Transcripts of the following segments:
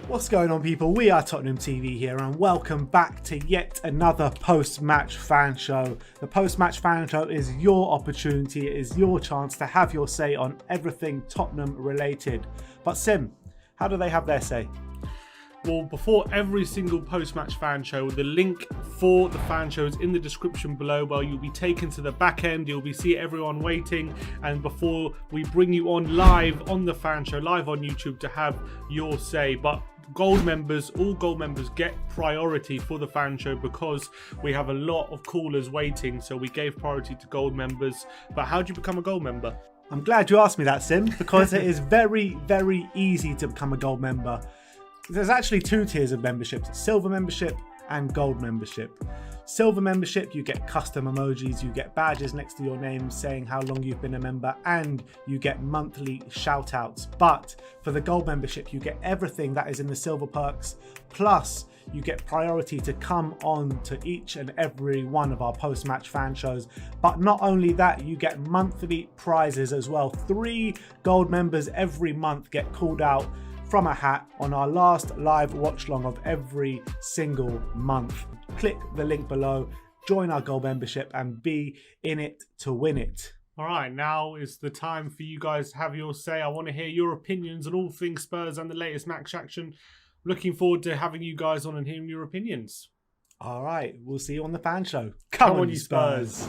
What's going on, people? We are Tottenham TV here, and welcome back to yet another post-match fan show. The post-match fan show is your opportunity, it is your chance to have your say on everything Tottenham related. But Sim, how do they have their say? Well, before every single post-match fan show, the link for the fan show is in the description below, where you'll be taken to the back end, you'll be see everyone waiting, and before we bring you on live on the fan show, live on YouTube, to have your say. But gold members, all gold members get priority for the fan show because we have a lot of callers waiting, so we gave priority to gold members. But how do you become a gold member? I'm glad you asked me that, Sim, because it is very, very easy to become a gold member. There's actually two tiers of memberships: silver membership and gold membership. Silver membership, you get custom emojis, you get badges next to your name saying how long you've been a member, and you get monthly shout outs. But for the gold membership, you get everything that is in the silver perks, plus you get priority to come on to each and every one of our post-match fan shows. But not only that, you get monthly prizes as well. 3 gold members every month get called out from a hat on our last live watch long of every single month. Click the link below, join our gold membership, and be in it to win it. All right, now is the time for you guys to have your say. I want to hear your opinions on all things Spurs and the latest match action. Looking forward to having you guys on and hearing your opinions. All right, we'll see you on the fan show. Come on, you Spurs.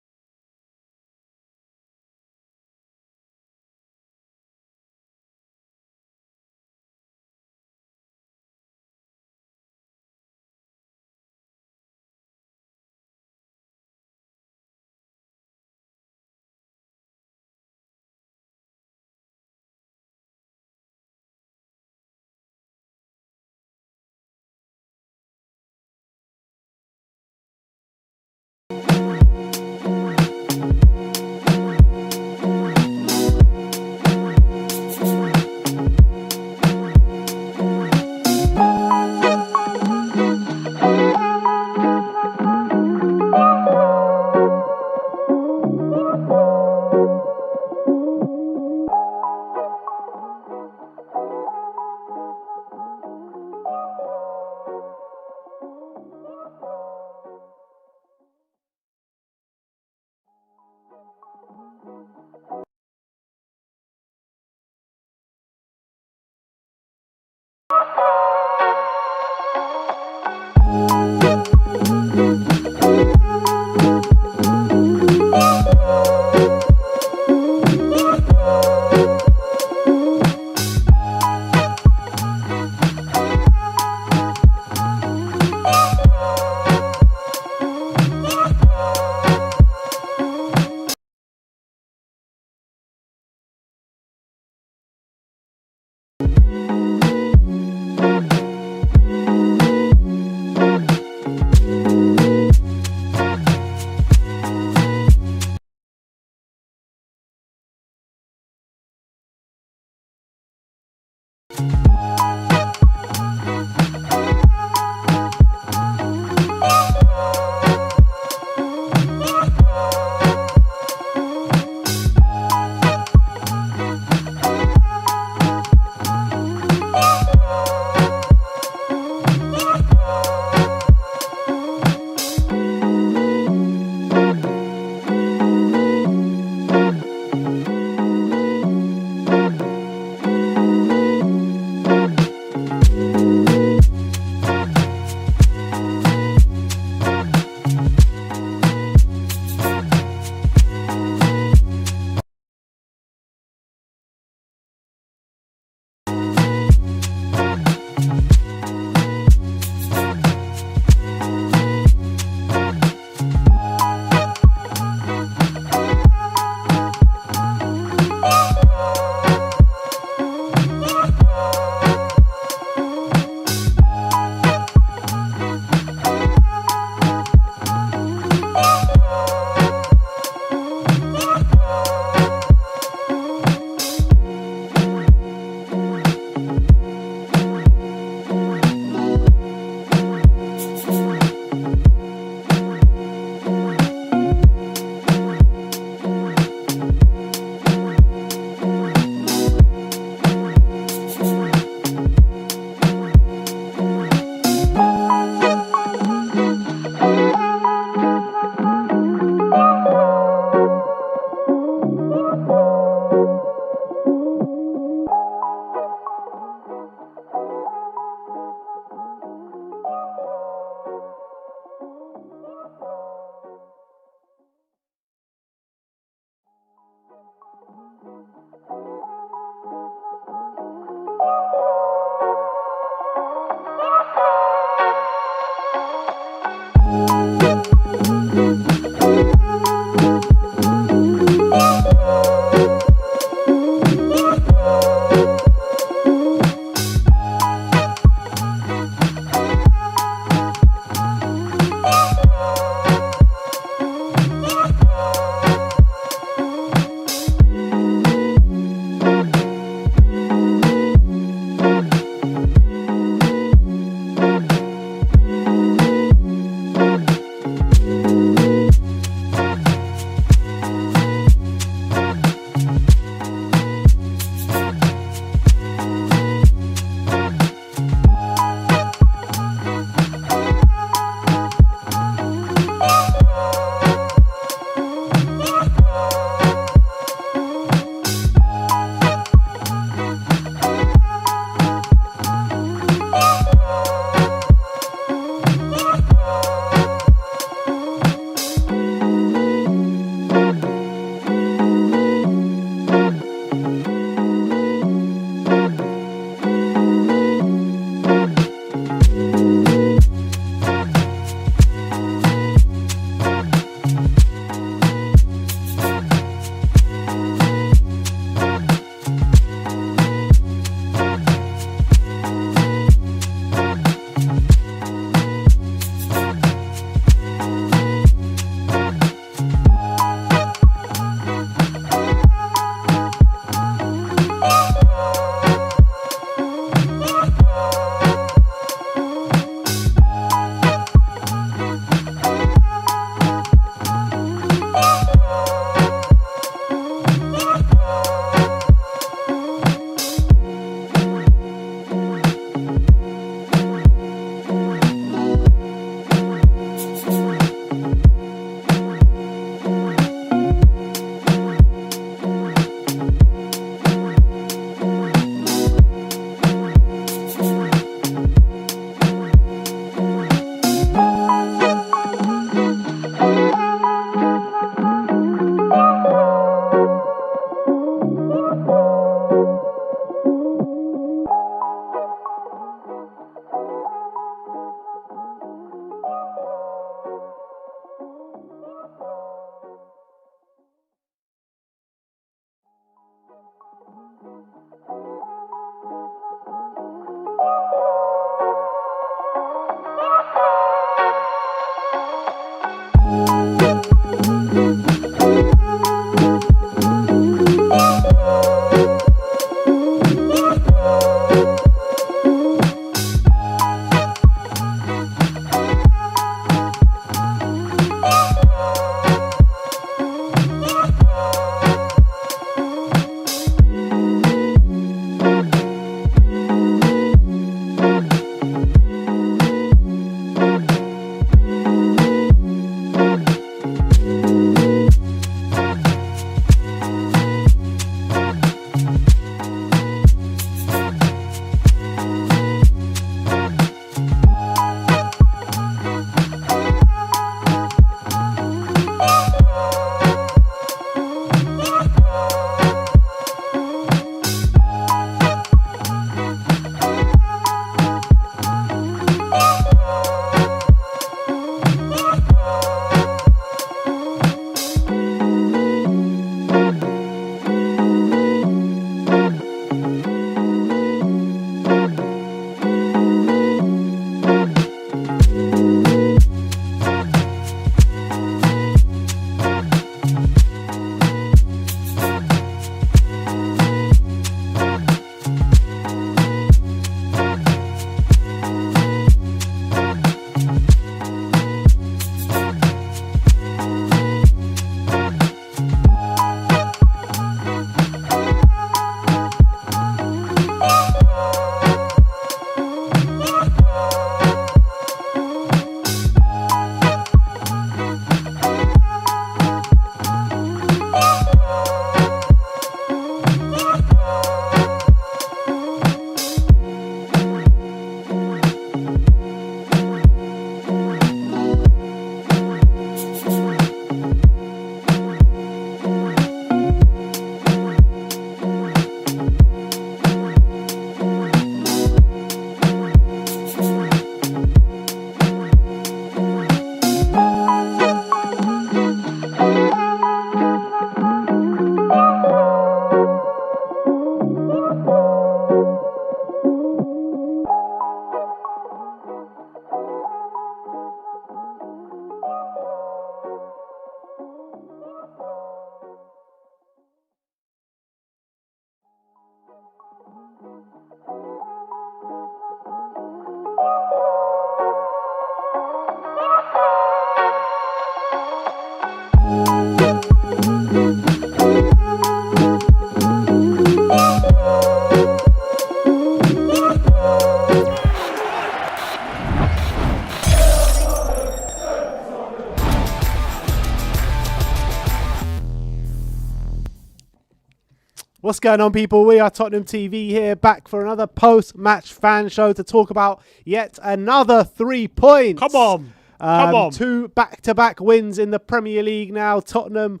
What's going on, people? We are Tottenham TV here, back for another post-match fan show to talk about yet another 3 points. Come on. Come on. 2 back-to-back wins in the Premier League now. Tottenham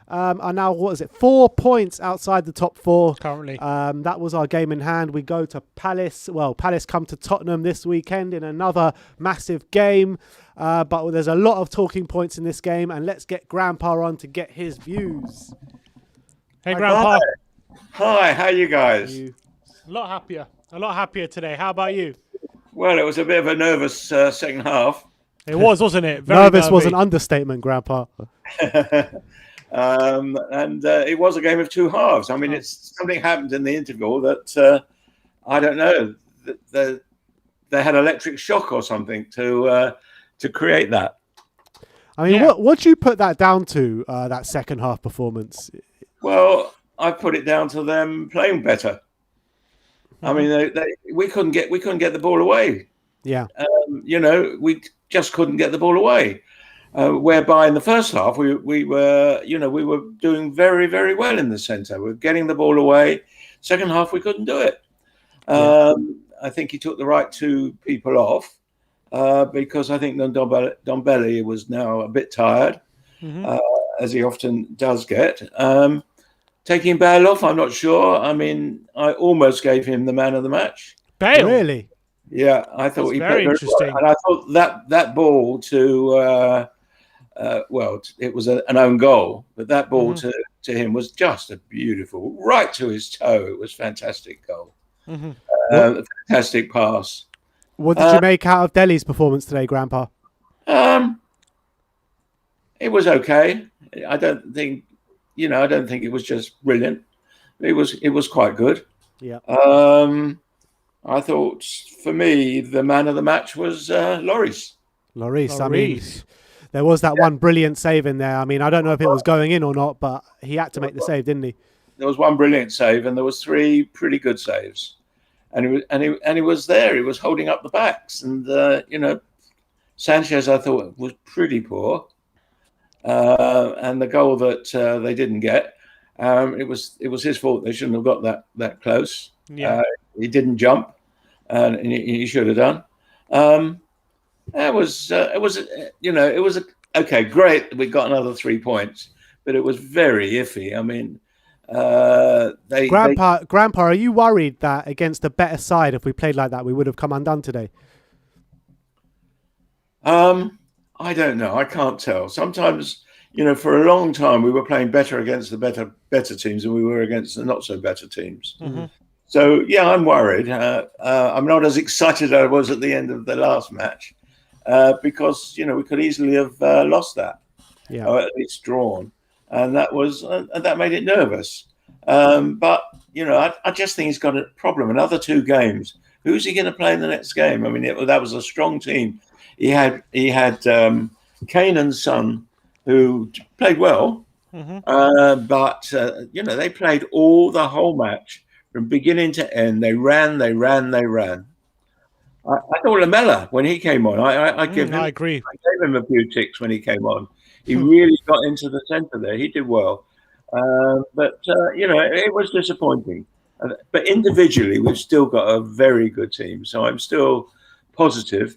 are now, 4 points outside the top 4. Currently. That was our game in hand. We go to Palace. Well, Palace come to Tottenham this weekend in another massive game. But there's a lot of talking points in this game, and let's get Grandpa on to get his views. Hey, Grandpa. Hi, how are you guys? A lot happier today. How about you? Well, it was a bit of a nervous second half. It was, wasn't it? Very nervous nervy. was an understatement, Grandpa. And it was a game of 2 halves. I mean, it's something happened in the interval that I don't know. They had electric shock or something to create that. I mean, what do you put that down to? That second half performance? Well, I put it down to them playing better. I mean, we couldn't get the ball away. Yeah. We just couldn't get the ball away. Whereby in the first half we were doing very, very well in the centre. We were getting the ball away. Second half we couldn't do it. I think he took the right 2 people off because I think Ndombele was now a bit tired, as he often does get. Taking Bale off, I'm not sure. I mean, I almost gave him the man of the match. Bale? Really? Yeah, I thought he very played interesting. Well. And I thought that ball to it was an own goal, but that ball to him was just a beautiful, right to his toe. It was fantastic goal. Fantastic pass. What did you make out of Delhi's performance today, Grandpa? It was okay. I don't think it was just brilliant. It was quite good. Yeah. I thought for me the man of the match was Lloris. I mean, there was that one brilliant save in there. I mean, I don't know if it was going in or not, but he had to make the save, didn't he? There was one brilliant save, and there was 3 pretty good saves, and he was there. He was holding up the backs, and Sanchez I thought was pretty poor, and the goal that they didn't get, it was his fault. They shouldn't have got that close. Yeah. He didn't jump, and he should have done. It was okay, great. We got another 3 points, but it was very iffy. I mean, Grandpa, are you worried that against a better side, if we played like that, we would have come undone today? I don't know. I can't tell. Sometimes, for a long time we were playing better against the better teams than we were against the not so better teams. So yeah, I'm worried. I'm not as excited as I was at the end of the last match. Because we could easily have lost that, or at least drawn, and that made it nervous. But I just think he's got a problem. Another 2 games. Who's he going to play in the next game? I mean, that was a strong team. He had Kane and Son, who played well, but they played the whole match from beginning to end. They ran. I thought Lamella, when he came on, I agree. I gave him a few ticks when he came on. He really got into the centre there. He did well. But it was disappointing. But individually, we've still got a very good team. So I'm still positive.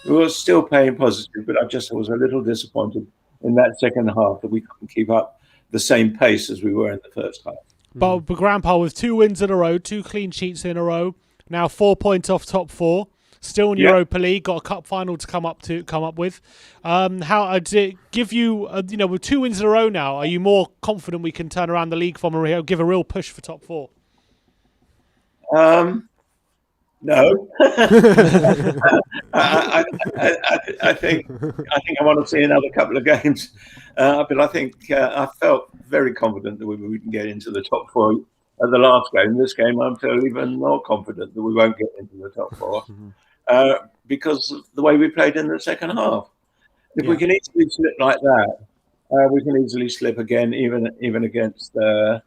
We were still playing positive, but I just was a little disappointed in that second half that we couldn't keep up the same pace as we were in the first half. But Grandpa, with 2 wins in a row, 2 clean sheets in a row, now 4 points off top 4. Still in Europa League, got a cup final to come up with. How does it give you? With 2 wins in a row now, are you more confident we can turn around the league from give a real push for top 4? No. I think I want to see another couple of games, but I think I felt very confident that we can get into the top 4 at the last game. This game, I feel even more confident that we won't get into the top 4. Because of the way we played in the second half. If we can easily slip like that, we can easily slip again, even against. We're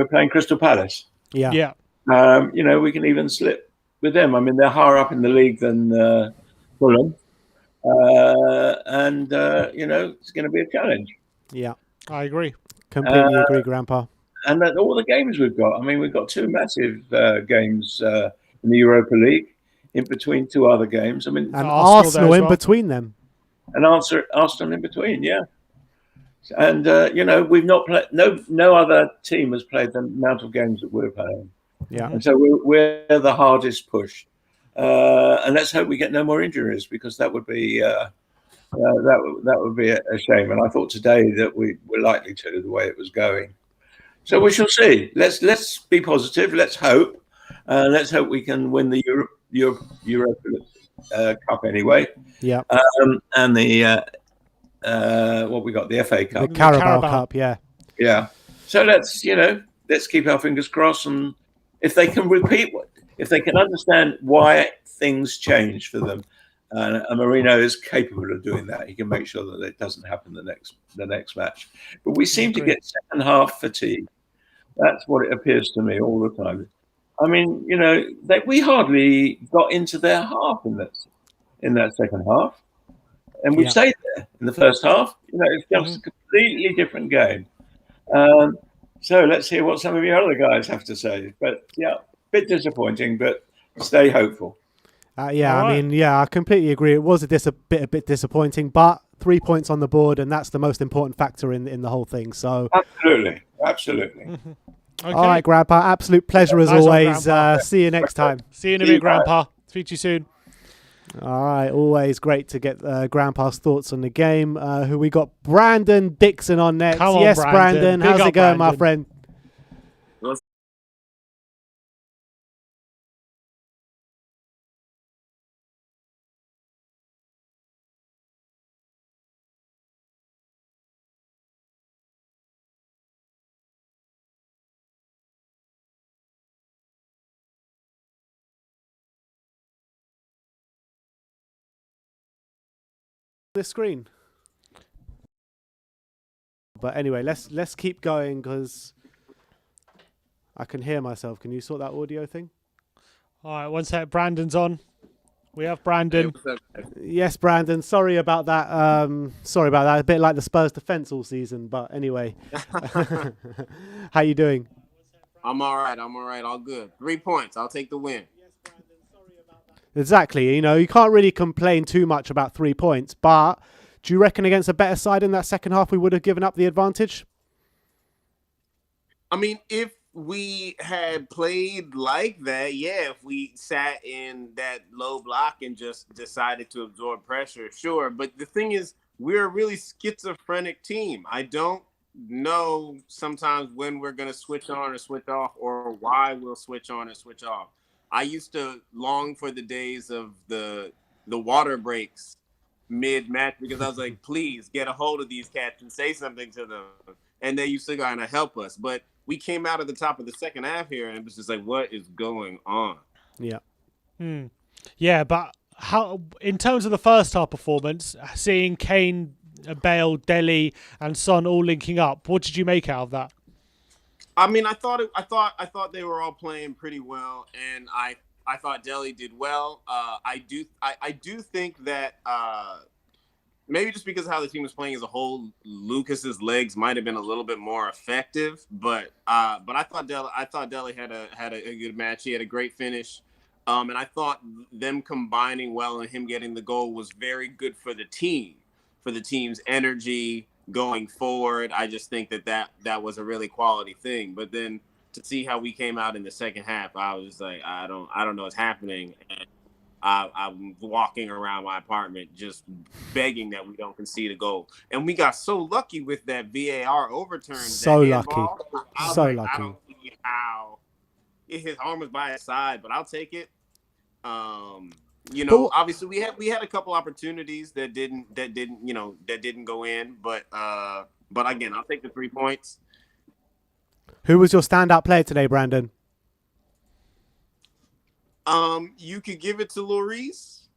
playing Crystal Palace. Yeah. We can even slip with them. I mean, they're higher up in the league than Fulham, and it's going to be a challenge. Yeah, I agree. Completely agree, Grandpa. and that all the games we've got. I mean, we've got two massive games in the Europa League, in between two other games. I mean, And Arsenal there Arsenal as in well. between them. and Arsenal in between, yeah. And we've not played. No other team has played the amount of games that we're playing. Yeah. And so we're the hardest push. And let's hope we get no more injuries, because that would be that would be a shame. And I thought today that we were likely to, the way it was going. So we shall see. Let's be positive. Let's hope. Let's hope we can win the Europa Cup anyway. Yeah. And the what we got, the FA Cup, The Carabao Cup. Yeah. yeah. So let's keep our fingers crossed, and if they can if they can understand why things change for them, and Marino is capable of doing that. He can make sure that it doesn't happen the next match. But we seem to get second half fatigue. That's what it appears to me all the time. I mean, we hardly got into their half in that second half, and we've stayed there in the first half. It's just a completely different game. So let's hear what some of your other guys have to say. But yeah, a bit disappointing, but stay hopeful. I completely agree. It was a bit disappointing, but 3 points on the board, and that's the most important factor in the whole thing. So absolutely. Okay. All right, Grandpa. Absolute pleasure as always. See you next time. See you in a bit, Grandpa. Speak to you soon. All right, always great to get Grandpa's thoughts on the game. Who we got? Brandon Dixon on next. Come on, yes, Brandon. How's it going, Brandon. my friend? The screen. But anyway, let's keep going because I can hear myself. Can you sort that audio thing? All right, one sec. Brandon's on. We have Brandon. Yes, Brandon. Sorry about that. A bit like the Spurs defense all season. But anyway, how you doing? I'm all right. All good. 3 points. I'll take the win. Exactly. You can't really complain too much about 3 points. But do you reckon against a better side in that second half we would have given up the advantage? I mean, if we had played like that, yeah, if we sat in that low block and just decided to absorb pressure, sure. But the thing is, we're a really schizophrenic team. I don't know sometimes when we're going to switch on or switch off, or why we'll switch on or switch off. I used to long for the days of the water breaks mid-match, because I was like, please get a hold of these cats and say something to them. And they used to kind of help us. But we came out at the top of the second half here, and it was just like, what is going on? Yeah. Yeah, but how, in terms of the first half performance, seeing Kane, Bale, Dele, and Son all linking up, what did you make out of that? I mean, I thought they were all playing pretty well, and I thought Dele did well. I do think that maybe just because of how the team was playing as a whole, Lucas's legs might have been a little bit more effective. But I thought Dele had a good match. He had a great finish, and I thought them combining well and him getting the goal was very good for the team, for the team's energy going forward. I just think that was a really quality thing. But then to see how we came out in the second half, I was just like, I don't know what's happening. And I'm walking around my apartment just begging that we don't concede a goal. And we got so lucky with that VAR overturn. So lucky. So lucky. lucky. I don't see how his arm was by his side, but I'll take it. Obviously we had a couple opportunities that didn't go in, but again, I'll take the 3 points. Who was your standout player today, Brandon? You could give it to Lloris,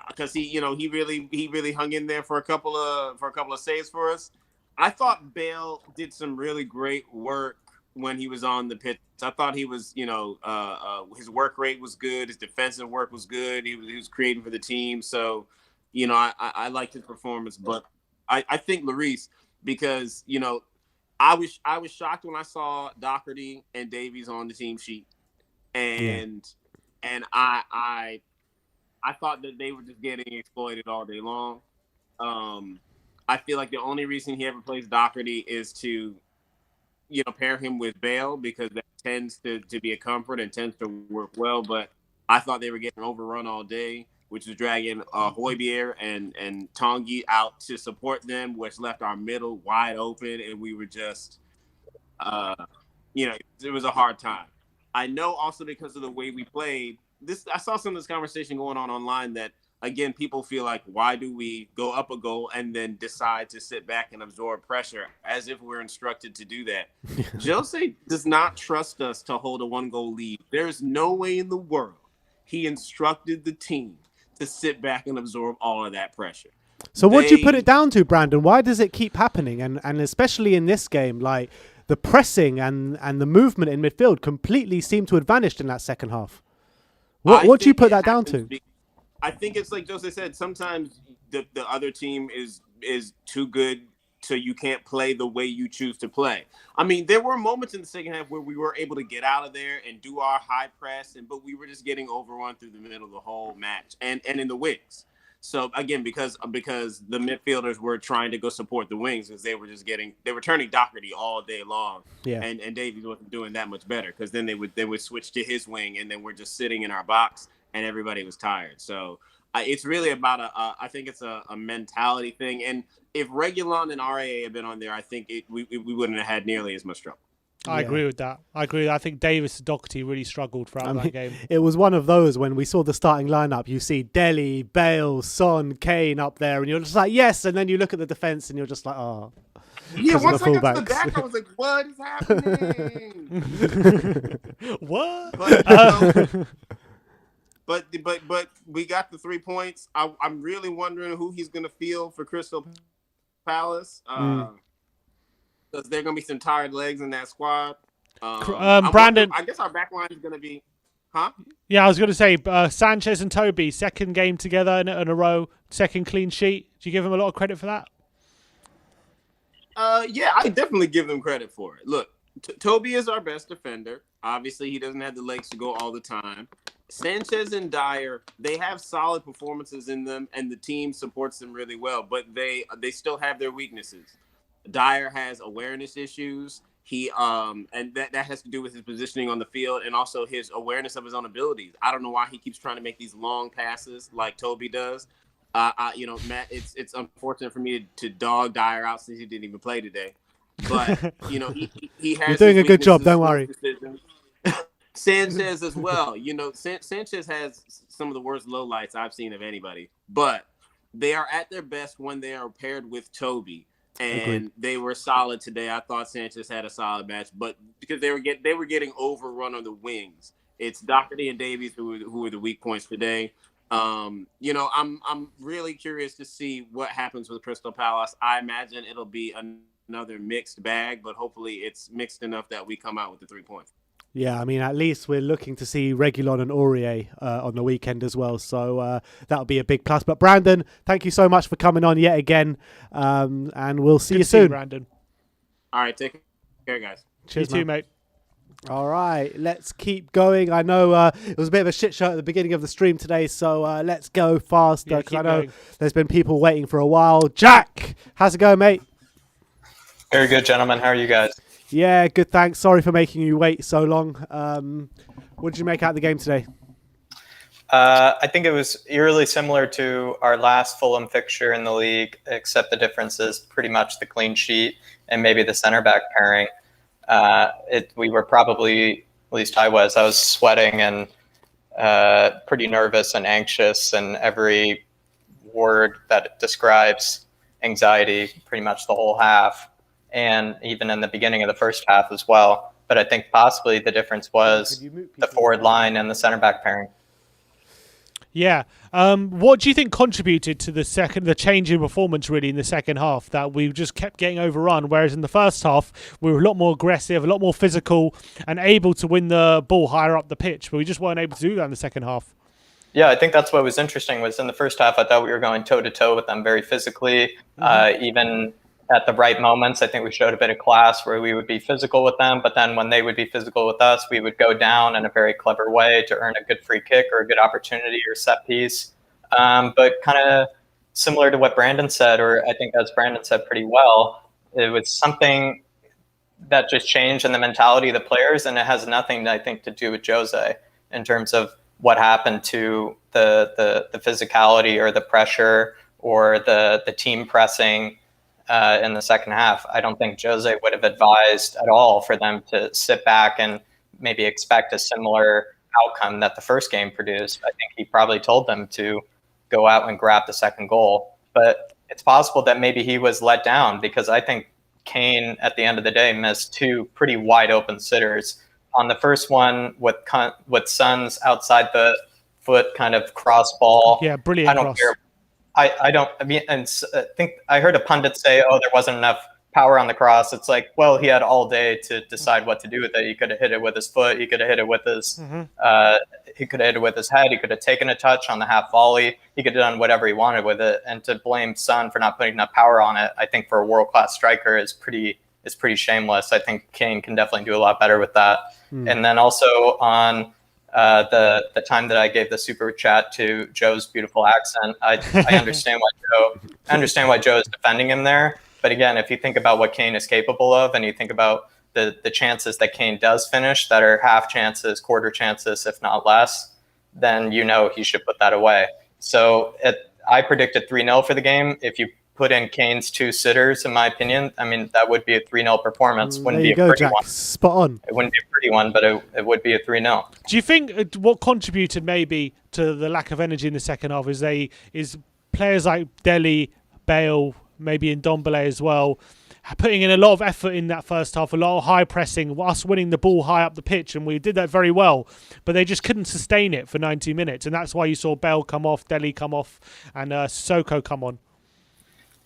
because he really hung in there for a couple of saves for us. I thought Bale did some really great work when he was on the pitch. I thought he was, his work rate was good. His defensive work was good. He was creating for the team. So, I liked his performance. But I think Lloris, because, I was shocked when I saw Doherty and Davies on the team sheet, and I thought that they were just getting exploited all day long. I feel like the only reason he ever plays Doherty is to, pair him with Bale, because that tends to be a comfort and tends to work well. But I thought they were getting overrun all day, which was dragging Højbjerg and Tanguy out to support them, which left our middle wide open, and we were just, it was a hard time. I know also because of the way we played. I saw some of this conversation going on online that, again, people feel like, why do we go up a goal and then decide to sit back and absorb pressure as if we're instructed to do that? Jose does not trust us to hold a 1-goal lead. There's no way in the world he instructed the team to sit back and absorb all of that pressure. So what do you put it down to, Brandon? Why does it keep happening? And especially in this game, like the pressing and the movement in midfield completely seemed to have vanished in that second half. What do you put that down to? I think it's like Jose said, sometimes the other team is too good, so you can't play the way you choose to play. I mean, there were moments in the second half where we were able to get out of there and do our high press, but we were just getting overrun through the middle of the whole match and in the wings. So again, because the midfielders were trying to go support the wings, because they were turning Doherty all day long, and Davies wasn't doing that much better, because then they would switch to his wing, and then we're just sitting in our box, and everybody was tired. So it's really about I think it's a mentality thing, and if Reguilon and RAA had been on there, I think we wouldn't have had nearly as much trouble. I agree with that. I think Davis and Doherty really struggled throughout that game. It was one of those when we saw the starting lineup, you see Dele, Bale, Son, Kane up there, and you're just like, yes, and then you look at the defence and you're just like, oh. Yeah, once I got to the back, I was like, what is happening? What? But we got the 3 points. I'm really wondering who he's going to feel for Crystal Palace. Because there are going to be some tired legs in that squad. Brandon, I guess our back line is going to be, huh? Yeah, I was going to say Sanchez and Toby, second game together in a row, second clean sheet. Do you give them a lot of credit for that? Yeah, I definitely give them credit for it. Look, Toby is our best defender. Obviously, he doesn't have the legs to go all the time. Sanchez and Dyer, they have solid performances in them, and the team supports them really well. But they still have their weaknesses. Dyer has awareness issues. And that has to do with his positioning on the field and also his awareness of his own abilities. I don't know why he keeps trying to make these long passes like Toby does. Matt, it's unfortunate for me to dog Dyer out since he didn't even play today. But he has. You're doing a good job. Don't worry. Sanchez as well. Sanchez has some of the worst lowlights I've seen of anybody. But they are at their best when they are paired with Toby. And they were solid today. I thought Sanchez had a solid match, but because they were getting overrun on the wings. It's Doherty and Davies who were the weak points today. I'm really curious to see what happens with Crystal Palace. I imagine it'll be another mixed bag, but hopefully it's mixed enough that we come out with the 3 points. Yeah, I mean, at least we're looking to see Reguilon and Aurier on the weekend as well. So that'll be a big plus. But Brandon, thank you so much for coming on yet again. And we'll see you soon. Brandon. All right, take care, guys. Cheers, you too, mate. All right, let's keep going. I know it was a bit of a shit show at the beginning of the stream today, so let's go faster because I know there's been people waiting for a while. Jack, how's it going, mate? Very good, gentlemen. How are you guys? Yeah, good, thanks. Sorry for making you wait so long. What did you make out of the game today? I think it was eerily similar to our last Fulham fixture in the league, except the difference is pretty much the clean sheet and maybe the center back pairing. We were probably, at least I was sweating and pretty nervous and anxious, and every word that describes anxiety pretty much the whole half, and even in the beginning of the first half as well. But I think possibly the difference was the forward line and the center back pairing. Yeah. What do you think contributed to the change in performance really in the second half, that we just kept getting overrun, whereas in the first half we were a lot more aggressive, a lot more physical and able to win the ball higher up the pitch, but we just weren't able to do that in the second half? Yeah, I think that's what was interesting was in the first half, I thought we were going toe-to-toe with them very physically. Even at the right moments. I think we showed a bit of class where we would be physical with them, but then when they would be physical with us, we would go down in a very clever way to earn a good free kick or a good opportunity or set piece. But kind of similar to what Brandon said, or I think as Brandon said pretty well, it was something that just changed in the mentality of the players, and it has nothing, I think, to do with Jose in terms of what happened to the physicality or the pressure or the team pressing in the second half. I don't think Jose would have advised at all for them to sit back and maybe expect a similar outcome that the first game produced. I think he probably told them to go out and grab the second goal. But it's possible that maybe he was let down, because I think Kane, at the end of the day, missed two pretty wide open sitters. On the first one, with Son's outside the foot kind of cross ball. Yeah, brilliant I don't cross. care. I mean, and I think I heard a pundit say, "Oh, there wasn't enough power on the cross." It's like, well, he had all day to decide what to do with it. He could have hit it with his foot. He could have hit it with his. He could have hit it with his head. He could have taken a touch on the half volley. He could have done whatever he wanted with it. And to blame Son for not putting enough power on it, I think for a world class striker is pretty shameless. I think Kane can definitely do a lot better with that. And then also on the time that I gave the super chat to Joe's beautiful accent, I understand why Joe is defending him there. But again, if you think about what Kane is capable of, and you think about the chances that Kane does finish that are half chances, quarter chances, if not less, then he should put that away. So I predicted 3-0 for the game. If you put in Kane's two sitters, in my opinion, I mean, that would be a 3-0 performance. Wouldn't be a pretty one. Spot on. It wouldn't be a pretty one, but it would be a 3-0. Do you think what contributed maybe to the lack of energy in the second half is players like Dele, Bale, maybe Ndombele as well, putting in a lot of effort in that first half, a lot of high pressing, us winning the ball high up the pitch, and we did that very well, but they just couldn't sustain it for 90 minutes, and that's why you saw Bale come off, Dele come off, and Sissoko come on.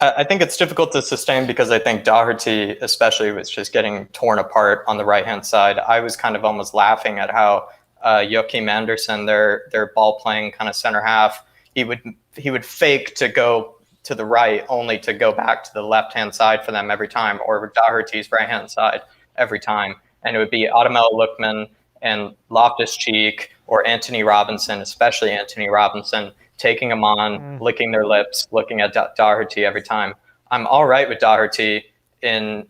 I think it's difficult to sustain because I think Doherty especially was just getting torn apart on the right-hand side. I was kind of almost laughing at how Joachim Andersen, their ball-playing kind of center half, he would fake to go to the right only to go back to the left-hand side for them every time, or Doherty's right-hand side every time. And it would be Ademola Lookman and Loftus-Cheek or Anthony Robinson, especially Anthony Robinson, taking them on, licking their lips, looking at Doherty every time. I'm all right with Doherty in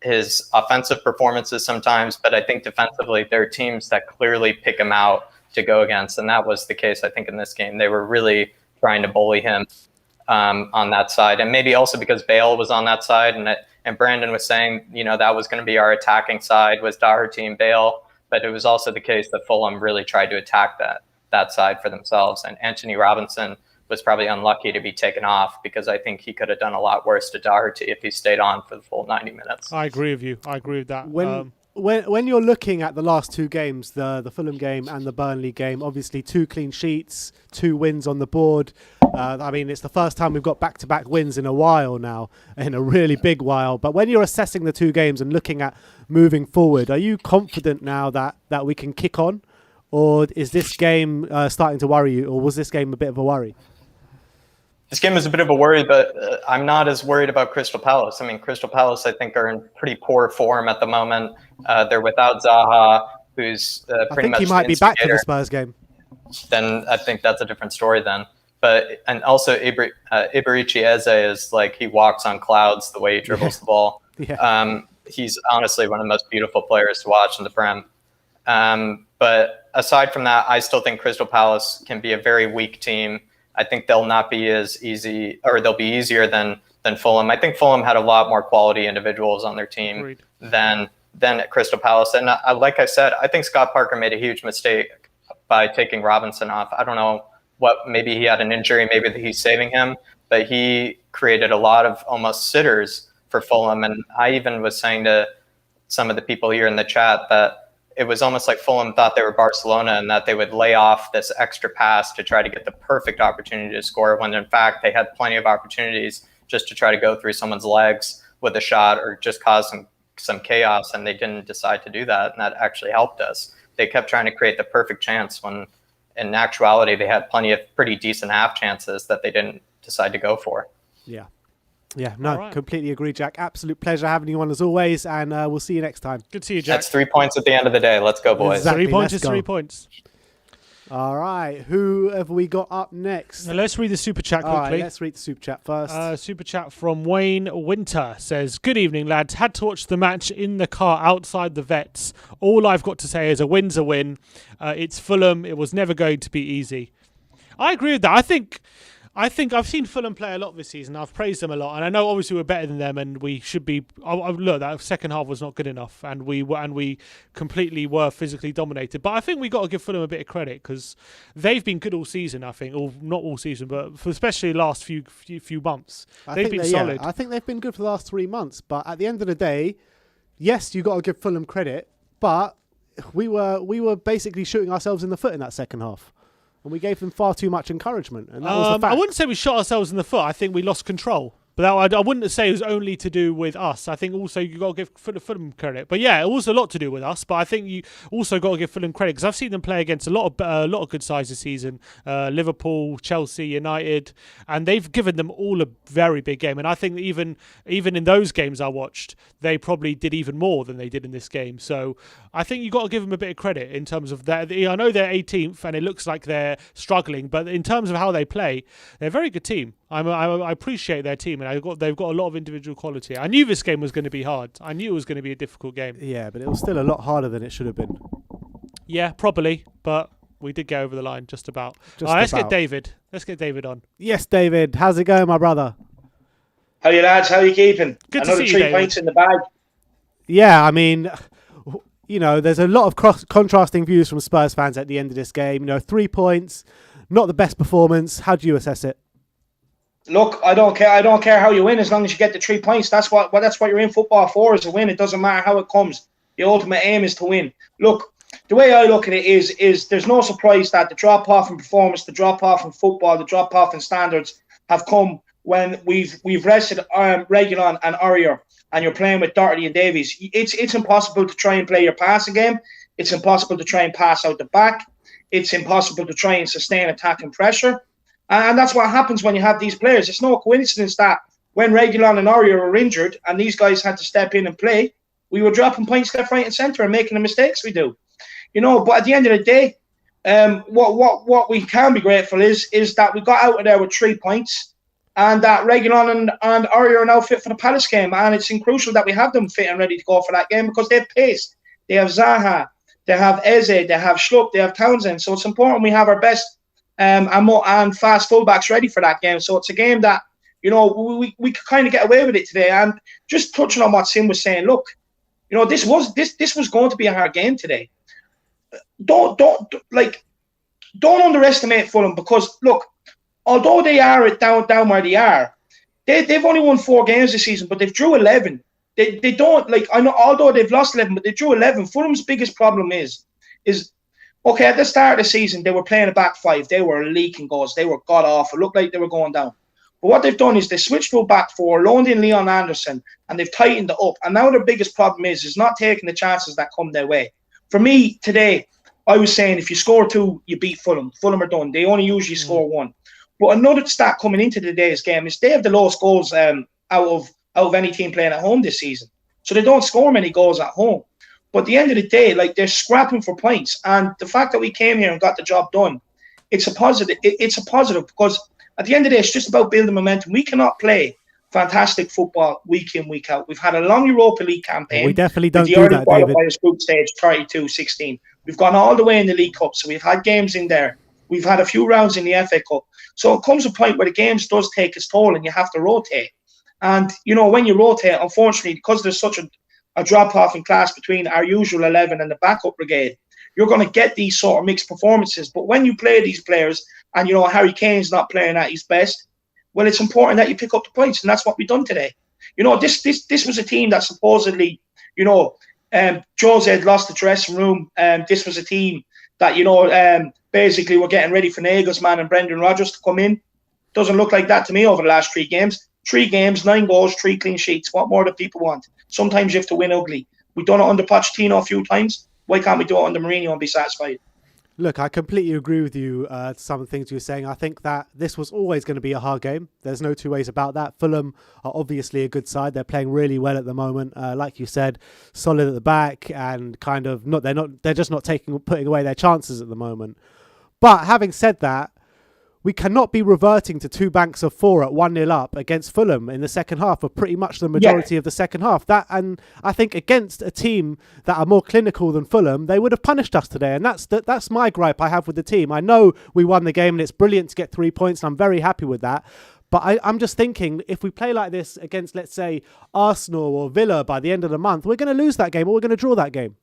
his offensive performances sometimes, but I think defensively there are teams that clearly pick him out to go against, and that was the case, I think, in this game. They were really trying to bully him on that side, and maybe also because Bale was on that side, and Brandon was saying, that was going to be our attacking side, was Doherty and Bale, but it was also the case that Fulham really tried to attack that side for themselves, and Anthony Robinson was probably unlucky to be taken off, because I think he could have done a lot worse to Doherty if he stayed on for the full 90 minutes. I agree with you. I agree with that. When you're looking at the last two games, the Fulham game and the Burnley game, obviously 2 clean sheets, 2 wins on the board. I mean, it's the first time we've got back-to-back wins in a while now, in a really big while. But when you're assessing the 2 games and looking at moving forward, are you confident now that we can kick on? Or is this game starting to worry you? Or was this game a bit of a worry? This game is a bit of a worry, but I'm not as worried about Crystal Palace. I mean, Crystal Palace, I think, are in pretty poor form at the moment. They're without Zaha, who's pretty much I think he might be back for the Spurs game. Then I think that's a different story then. And also Iberici Eze is like, he walks on clouds the way he dribbles the ball. Yeah. He's honestly one of the most beautiful players to watch in the Prem. But aside from that, I still think Crystal Palace can be a very weak team. I think they'll not be as easy, or they'll be easier than Fulham. I think Fulham had a lot more quality individuals on their team than at Crystal Palace. And like I said, I think Scott Parker made a huge mistake by taking Robinson off. I don't know maybe he had an injury, maybe he's saving him, but he created a lot of almost sitters for Fulham. And I even was saying to some of the people here in the chat that it was almost like Fulham thought they were Barcelona and that they would lay off this extra pass to try to get the perfect opportunity to score, when in fact they had plenty of opportunities just to try to go through someone's legs with a shot or just cause some chaos, and they didn't decide to do that, and that actually helped us. They kept trying to create the perfect chance when in actuality they had plenty of pretty decent half chances that they didn't decide to go for. Yeah. Yeah, no, All right. completely agree, Jack. Absolute pleasure having you on as always, and we'll see you next time. Good to see you, Jack. That's 3 points at the end of the day. Let's go, boys. Exactly. 3 points let's is go. 3 points. All right, who have we got up next? Now let's read the super chat quickly. All right, let's read the super chat first. Super chat from Wayne Winter says, "Good evening, lads. Had to watch the match in the car outside the Vets. All I've got to say is a win's a win. It's Fulham. It was never going to be easy." I agree with that. I think I've seen Fulham play a lot this season. I've praised them a lot, and I know obviously we're better than them, and we should be. Look, that second half was not good enough, and we completely were physically dominated. But I think we got to give Fulham a bit of credit because they've been good all season. I think, or not all season, but for especially the last few months, they've been solid. I think they've been good for the last 3 months. But at the end of the day, yes, you got to give Fulham credit, but we were basically shooting ourselves in the foot in that second half. And we gave them far too much encouragement. And that was the fact. I wouldn't say we shot ourselves in the foot. I think we lost control. But I wouldn't say it was only to do with us. I think also you got to give Fulham credit. But yeah, it was a lot to do with us. But I think you also got to give Fulham credit because I've seen them play against a lot of good sides this season. Liverpool, Chelsea, United, and they've given them all a very big game. And I think even in those games I watched, they probably did even more than they did in this game. So I think you got to give them a bit of credit in terms of that. I know they're 18th and it looks like they're struggling, but in terms of how they play, they're a very good team. I appreciate their team, and they've got a lot of individual quality. I knew this game was going to be hard. I knew it was going to be a difficult game. Yeah, but it was still a lot harder than it should have been. Yeah, probably, but we did go over the line just about. Let's get David. Let's get David on. Yes, David. How's it going, my brother? How you lads? How you keeping? Good to Another see you, 3 David. points in the bag. Yeah, I mean, there's a lot of contrasting views from Spurs fans at the end of this game. 3 points, not the best performance. How do you assess it? Look, I don't care. I don't care how you win as long as you get the 3 points. That's what you're in football for, is to win. It doesn't matter how it comes. The ultimate aim is to win. Look, the way I look at it is there's no surprise that the drop off in performance, the drop off in football, the drop off in standards have come when we've rested Reguilon and Ariane, and you're playing with Doherty and Davies. It's impossible to try and play your passing game. It's impossible to try and pass out the back. It's impossible to try and sustain attack and pressure. And that's what happens when you have these players. It's no coincidence that when Reguilon and Ariane were injured and these guys had to step in and play, we were dropping points left, right, and centre and making the mistakes we do. But at the end of the day, what we can be grateful is that we got out of there with 3 points, and that Reguilon and Ariane are now fit for the Palace game. And it's crucial that we have them fit and ready to go for that game because they have pace. They have Zaha, they have Eze, they have Schlupp, they have Townsend. So it's important we have our best and fast fullbacks ready for that game. So it's a game that, we could kind of get away with it today. And just touching on what Sim was saying, look, this was going to be a hard game today. Don't underestimate Fulham because look, although they are down where they are, they've only won 4 games this season, but they've drew 11. They don't I know, although they've lost 11, but they drew 11. Fulham's biggest problem is okay, at the start of the season, they were playing a back 5. They were leaking goals. They were god-awful. It looked like they were going down. But what they've done is they switched to a back 4, loaned in Leon Anderson, and they've tightened it up. And now their biggest problem is not taking the chances that come their way. For me, today, I was saying if you score 2, you beat Fulham. Fulham are done. They only usually score 1. But another stat coming into today's game is they have the lowest goals out of any team playing at home this season. So they don't score many goals at home. But at the end of the day, they're scrapping for points. And the fact that we came here and got the job done, it's a positive. It's a positive because at the end of the day, it's just about building momentum. We cannot play fantastic football week in, week out. We've had a long Europa League campaign. We definitely don't do that, David. Qualifiers group stage 32-16. We've gone all the way in the League Cup, so we've had games in there. We've had a few rounds in the FA Cup. So it comes a point where the games does take its toll and you have to rotate. And, when you rotate, unfortunately, because there's such a drop-off in class between our usual 11 and the backup brigade, you're going to get these sort of mixed performances. But when you play these players and, Harry Kane's not playing at his best, well, it's important that you pick up the points, and that's what we've done today. This was a team that supposedly, Jose had lost the dressing room. This was a team that, basically were getting ready for Nagelsmann and Brendan Rodgers to come in. Doesn't look like that to me over the last 3 games. 3 games, 9 goals, 3 clean sheets. What more do people want? Sometimes you have to win ugly. We've done it under Pochettino a few times. Why can't we do it under Mourinho and be satisfied? Look, I completely agree with you. Some of the things you were saying. I think that this was always going to be a hard game. There's no two ways about that. Fulham are obviously a good side. They're playing really well at the moment. Like you said, solid at the back and kind of not. They're just not putting away their chances at the moment. But having said that, we cannot be reverting to 2 banks of 4 at 1-0 up against Fulham in the second half for pretty much the majority of the second half. And I think against a team that are more clinical than Fulham, they would have punished us today. And that's my gripe I have with the team. I know we won the game and it's brilliant to get 3 points, and I'm very happy with that. But I'm just thinking, if we play like this against, let's say, Arsenal or Villa by the end of the month, we're going to lose that game or we're going to draw that game.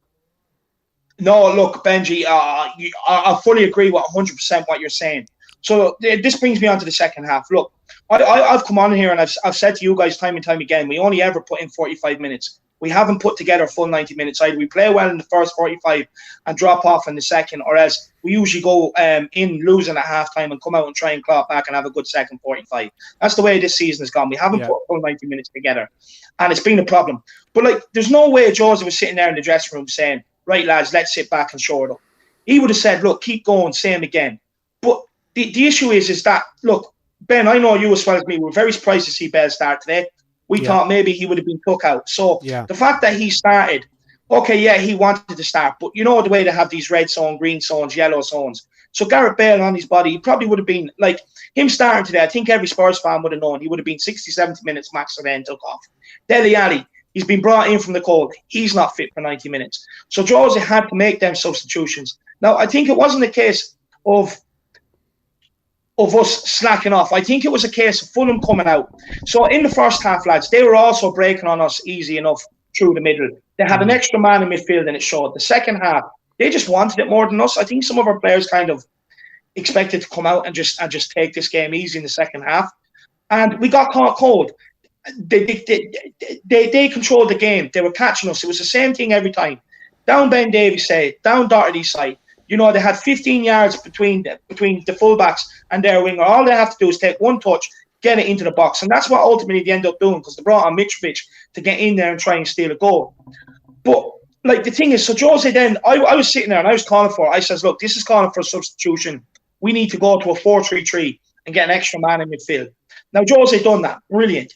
No, look, Benji, I fully agree with 100% what you're saying. So this brings me on to the second half. Look, I've come on here and I've said to you guys time and time again, we only ever put in 45 minutes. We haven't put together a full 90 minutes. Either we play well in the first 45 and drop off in the second, or else we usually go in losing at halftime and come out and try and claw back and have a good second 45. That's the way this season has gone. We haven't put a full 90 minutes together, and it's been a problem. But like, there's no way Jose was sitting there in the dressing room saying, right, lads, let's sit back and shore it up. He would have said, look, keep going, same again. But the issue is that, look, Ben, I know you as well as me, we're very surprised to see Bell start today. We thought maybe he would have been took out. So the fact that he started, he wanted to start. But you know the way they have these red zone, green zones, yellow zones. So Gareth Bale on his body, he probably would have been, like, him starting today, I think every Spurs fan would have known he would have been 60, 70 minutes max and then took off. Dele Alli, he's been brought in from the cold. He's not fit for 90 minutes. So Jose had to make them substitutions. Now, I think it wasn't a case of us slacking off. I think it was a case of Fulham coming out. So in the first half, lads, they were also breaking on us easy enough through the middle. They had an extra man in midfield and it showed. The second half, they just wanted it more than us. I think some of our players kind of expected to come out and just take this game easy in the second half. And we got caught cold. They controlled the game. They were catching us. It was the same thing every time. Down Ben Davies' side, down Doherty's side. You know, they had 15 yards between the fullbacks and their winger. All they have to do is take one touch, get it into the box. And that's what ultimately they end up doing, because they brought on Mitrovic to get in there and try and steal a goal. But, like, the thing is, so Jose then, I was sitting there and I was calling for it. I says, look, this is calling for a substitution. We need to go to a 4-3-3 and get an extra man in midfield. Now, Jose done that. Brilliant.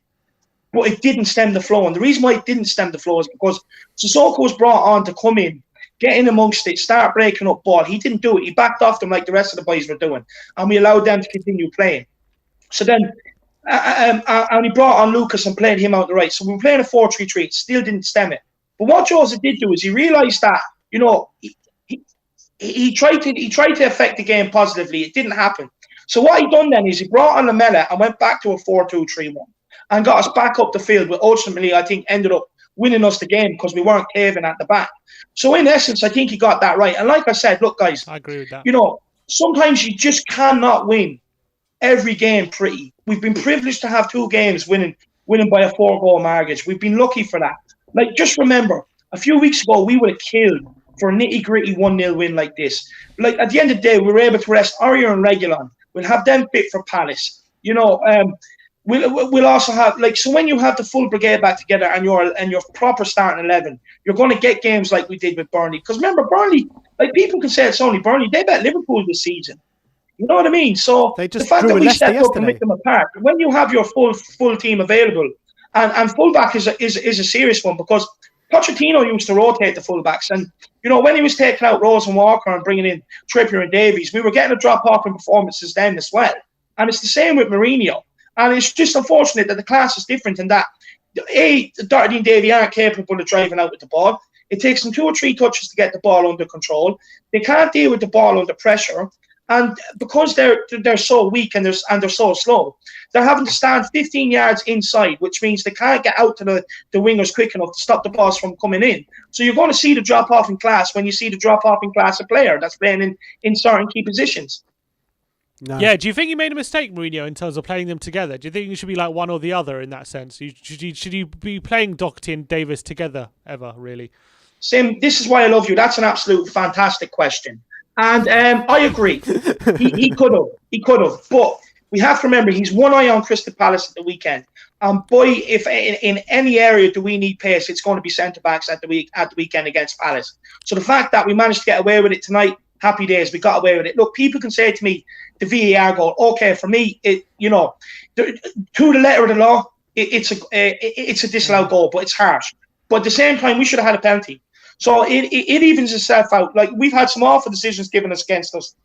But it didn't stem the flow. And the reason why it didn't stem the flow is because Sissoko was brought on to come in, get in amongst it, start breaking up ball. He didn't do it. He backed off them like the rest of the boys were doing. And we allowed them to continue playing. So then, and he brought on Lucas and played him out the right. So we were playing a 4-3-3. It still didn't stem it. But what Jose did do is he realised that, you know, he tried to affect the game positively. It didn't happen. So what he done then is he brought on Lamela and went back to a 4-2-3-1 and got us back up the field, but ultimately I think ended up winning us the game because we weren't caving at the back. So in essence, I think he got that right. And like I said, look, guys, I agree with that. You know, sometimes you just cannot win every game pretty. We've been privileged to have 2 games winning by a 4-goal margin. We've been lucky for that. Like, just remember, a few weeks ago, we would have killed for a nitty-gritty 1-0 win like this. Like, at the end of the day, we were able to rest Ariane and Reguilon. We'll have them fit for Palace. You know, we'll also have, like, so when you have the full brigade back together and your proper starting 11, you're going to get games like we did with Burnley. Because remember, Burnley, like, people can say it's only Burnley. They bet Liverpool this season. You know what I mean? So the fact that we stepped up and picked them apart, when you have your full team available, and fullback is a serious one, because Pochettino used to rotate the fullbacks, and you know, when he was taking out Rose and Walker and bringing in Trippier and Davies, we were getting a drop off in performances then as well. And it's the same with Mourinho. And it's just unfortunate that the class is different in that Doherty and Davies aren't capable of driving out with the ball. It takes them 2 or 3 touches to get the ball under control. They can't deal with the ball under pressure. And because they're so weak and they're so slow, they're having to stand 15 yards inside, which means they can't get out to the wingers quick enough to stop the balls from coming in. So you're going to see the drop-off in class when you see the drop-off in class of player that's playing in certain key positions. No. Yeah, do you think you made a mistake, Mourinho, in terms of playing them together? Do you think you should be like one or the other in that sense? Should you be playing Doherty and Davis together ever, really? Sim, this is why I love you. That's an absolute fantastic question. And I agree. He could have. But we have to remember, he's one eye on Crystal Palace at the weekend. And boy, if in any area do we need pace, it's going to be centre-backs at the weekend against Palace. So the fact that we managed to get away with it tonight, happy days. We got away with it. Look, people can say to me, the VAR goal. Okay, for me, to the letter of the law, it's a disallowed goal, but it's harsh. But at the same time, we should have had a penalty. So it evens itself out. Like, we've had some awful decisions given us against us.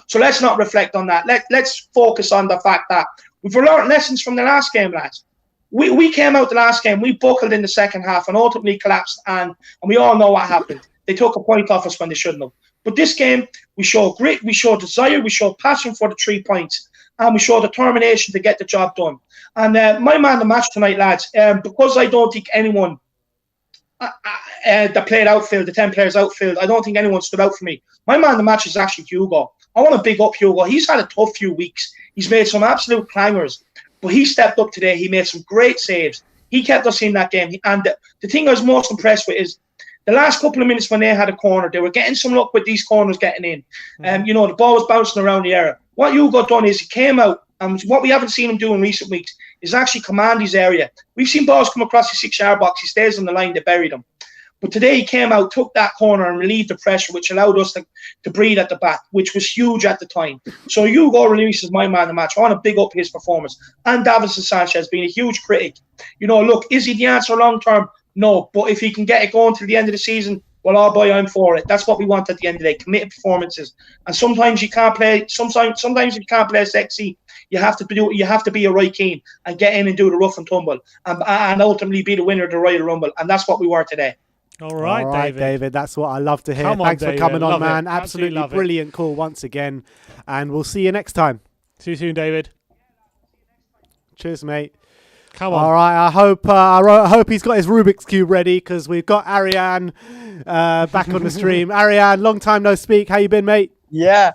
So let's not reflect on that. Let's focus on the fact that we've learned lessons from the last game, lads. We came out the last game, we buckled in the second half and ultimately collapsed, and we all know what happened. They took a point off us when they shouldn't have. But this game, we showed grit, we showed desire, we showed passion for the 3 points, and we showed determination to get the job done. And my man of the match tonight, lads, because I don't think anyone that played outfield, the 10 players outfield, I don't think anyone stood out for me. My man of the match is actually Hugo. I want to big up Hugo. He's had a tough few weeks. He's made some absolute clangers. But he stepped up today. He made some great saves. He kept us in that game. And the thing I was most impressed with is the last couple of minutes when they had a corner, they were getting some luck with these corners getting in. The ball was bouncing around the area. What Hugo done is he came out, and what we haven't seen him do in recent weeks is actually command his area. We've seen balls come across the 6-yard box. He stays on the line. They bury them. But today he came out, took that corner and relieved the pressure, which allowed us to breathe at the back, which was huge at the time. So Hugo Lloris is my man of the match. I want to big up his performance. And Davinson Sanchez being a huge critic. Look, is he the answer long term? No. But if he can get it going till the end of the season, well, oh boy, I'm for it. That's what we want at the end of the day, committed performances. And sometimes you can't play, sometimes if you can't play sexy, you have to be a right keen and get in and do the rough and tumble and ultimately be the winner of the Royal Rumble. And that's what we were today. All right, David. That's what I love to hear. Thanks for coming on, man. Absolutely brilliant call once again. And we'll see you next time. See you soon, David. Cheers, mate. Come on. All right. I hope he's got his Rubik's Cube ready, because we've got Ariane back on the stream. Ariane, long time no speak. How you been, mate? Yeah.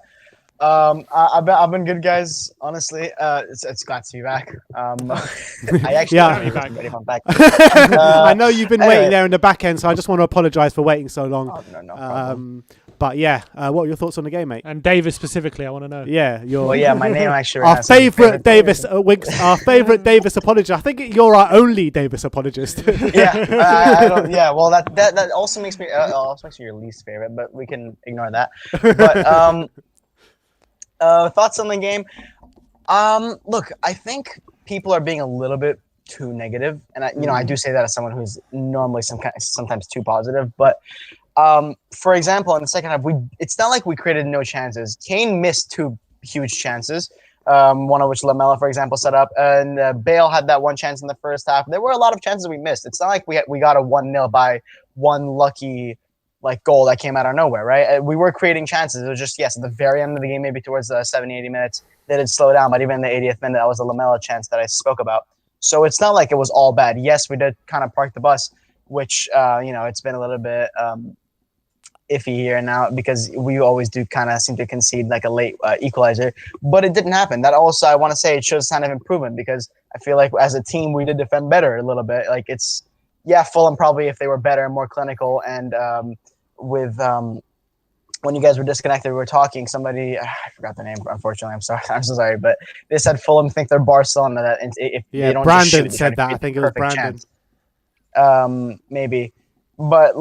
I've been good, guys. Honestly, it's glad to be back. I actually ready if I'm back. I know you've been waiting there in the back end, so I just want to apologise for waiting so long. Oh, no problem. But yeah, what are your thoughts on the game, mate? And Davis specifically, I want to know. Yeah, my name actually. Our favourite Davis Winks, our favourite Davis apologist. I think you're our only Davis apologist. Well, that also makes me also makes you your least favorite, but we can ignore that. But thoughts on the game? Look, I think people are being a little bit too negative, and I do say that as someone who's normally sometimes too positive. But for example, in the second half, it's not like we created no chances. Kane missed 2 huge chances, one of which Lamela, for example, set up, and Bale had that one chance in the first half. There were a lot of chances we missed. It's not like we got a 1-0 by one lucky goal that came out of nowhere, right? We were creating chances. It was just, yes, at the very end of the game, maybe towards the 70, 80 minutes, they did slow down. But even in the 80th minute, that was a Lamela chance that I spoke about. So it's not like it was all bad. Yes, we did kind of park the bus, which, it's been a little bit iffy here now, because we always do kind of seem to concede a late equalizer. But it didn't happen. That also, I want to say, it shows a sign of improvement, because I feel like as a team, we did defend better a little bit. Fulham probably, if they were better and more clinical, and when you guys were disconnected, we were talking. Somebody, I forgot the name. Unfortunately, I'm so sorry, but they said Fulham think they're Barcelona. That if they don't Brandon just shoot, said that. I think it was Brandon. Maybe, but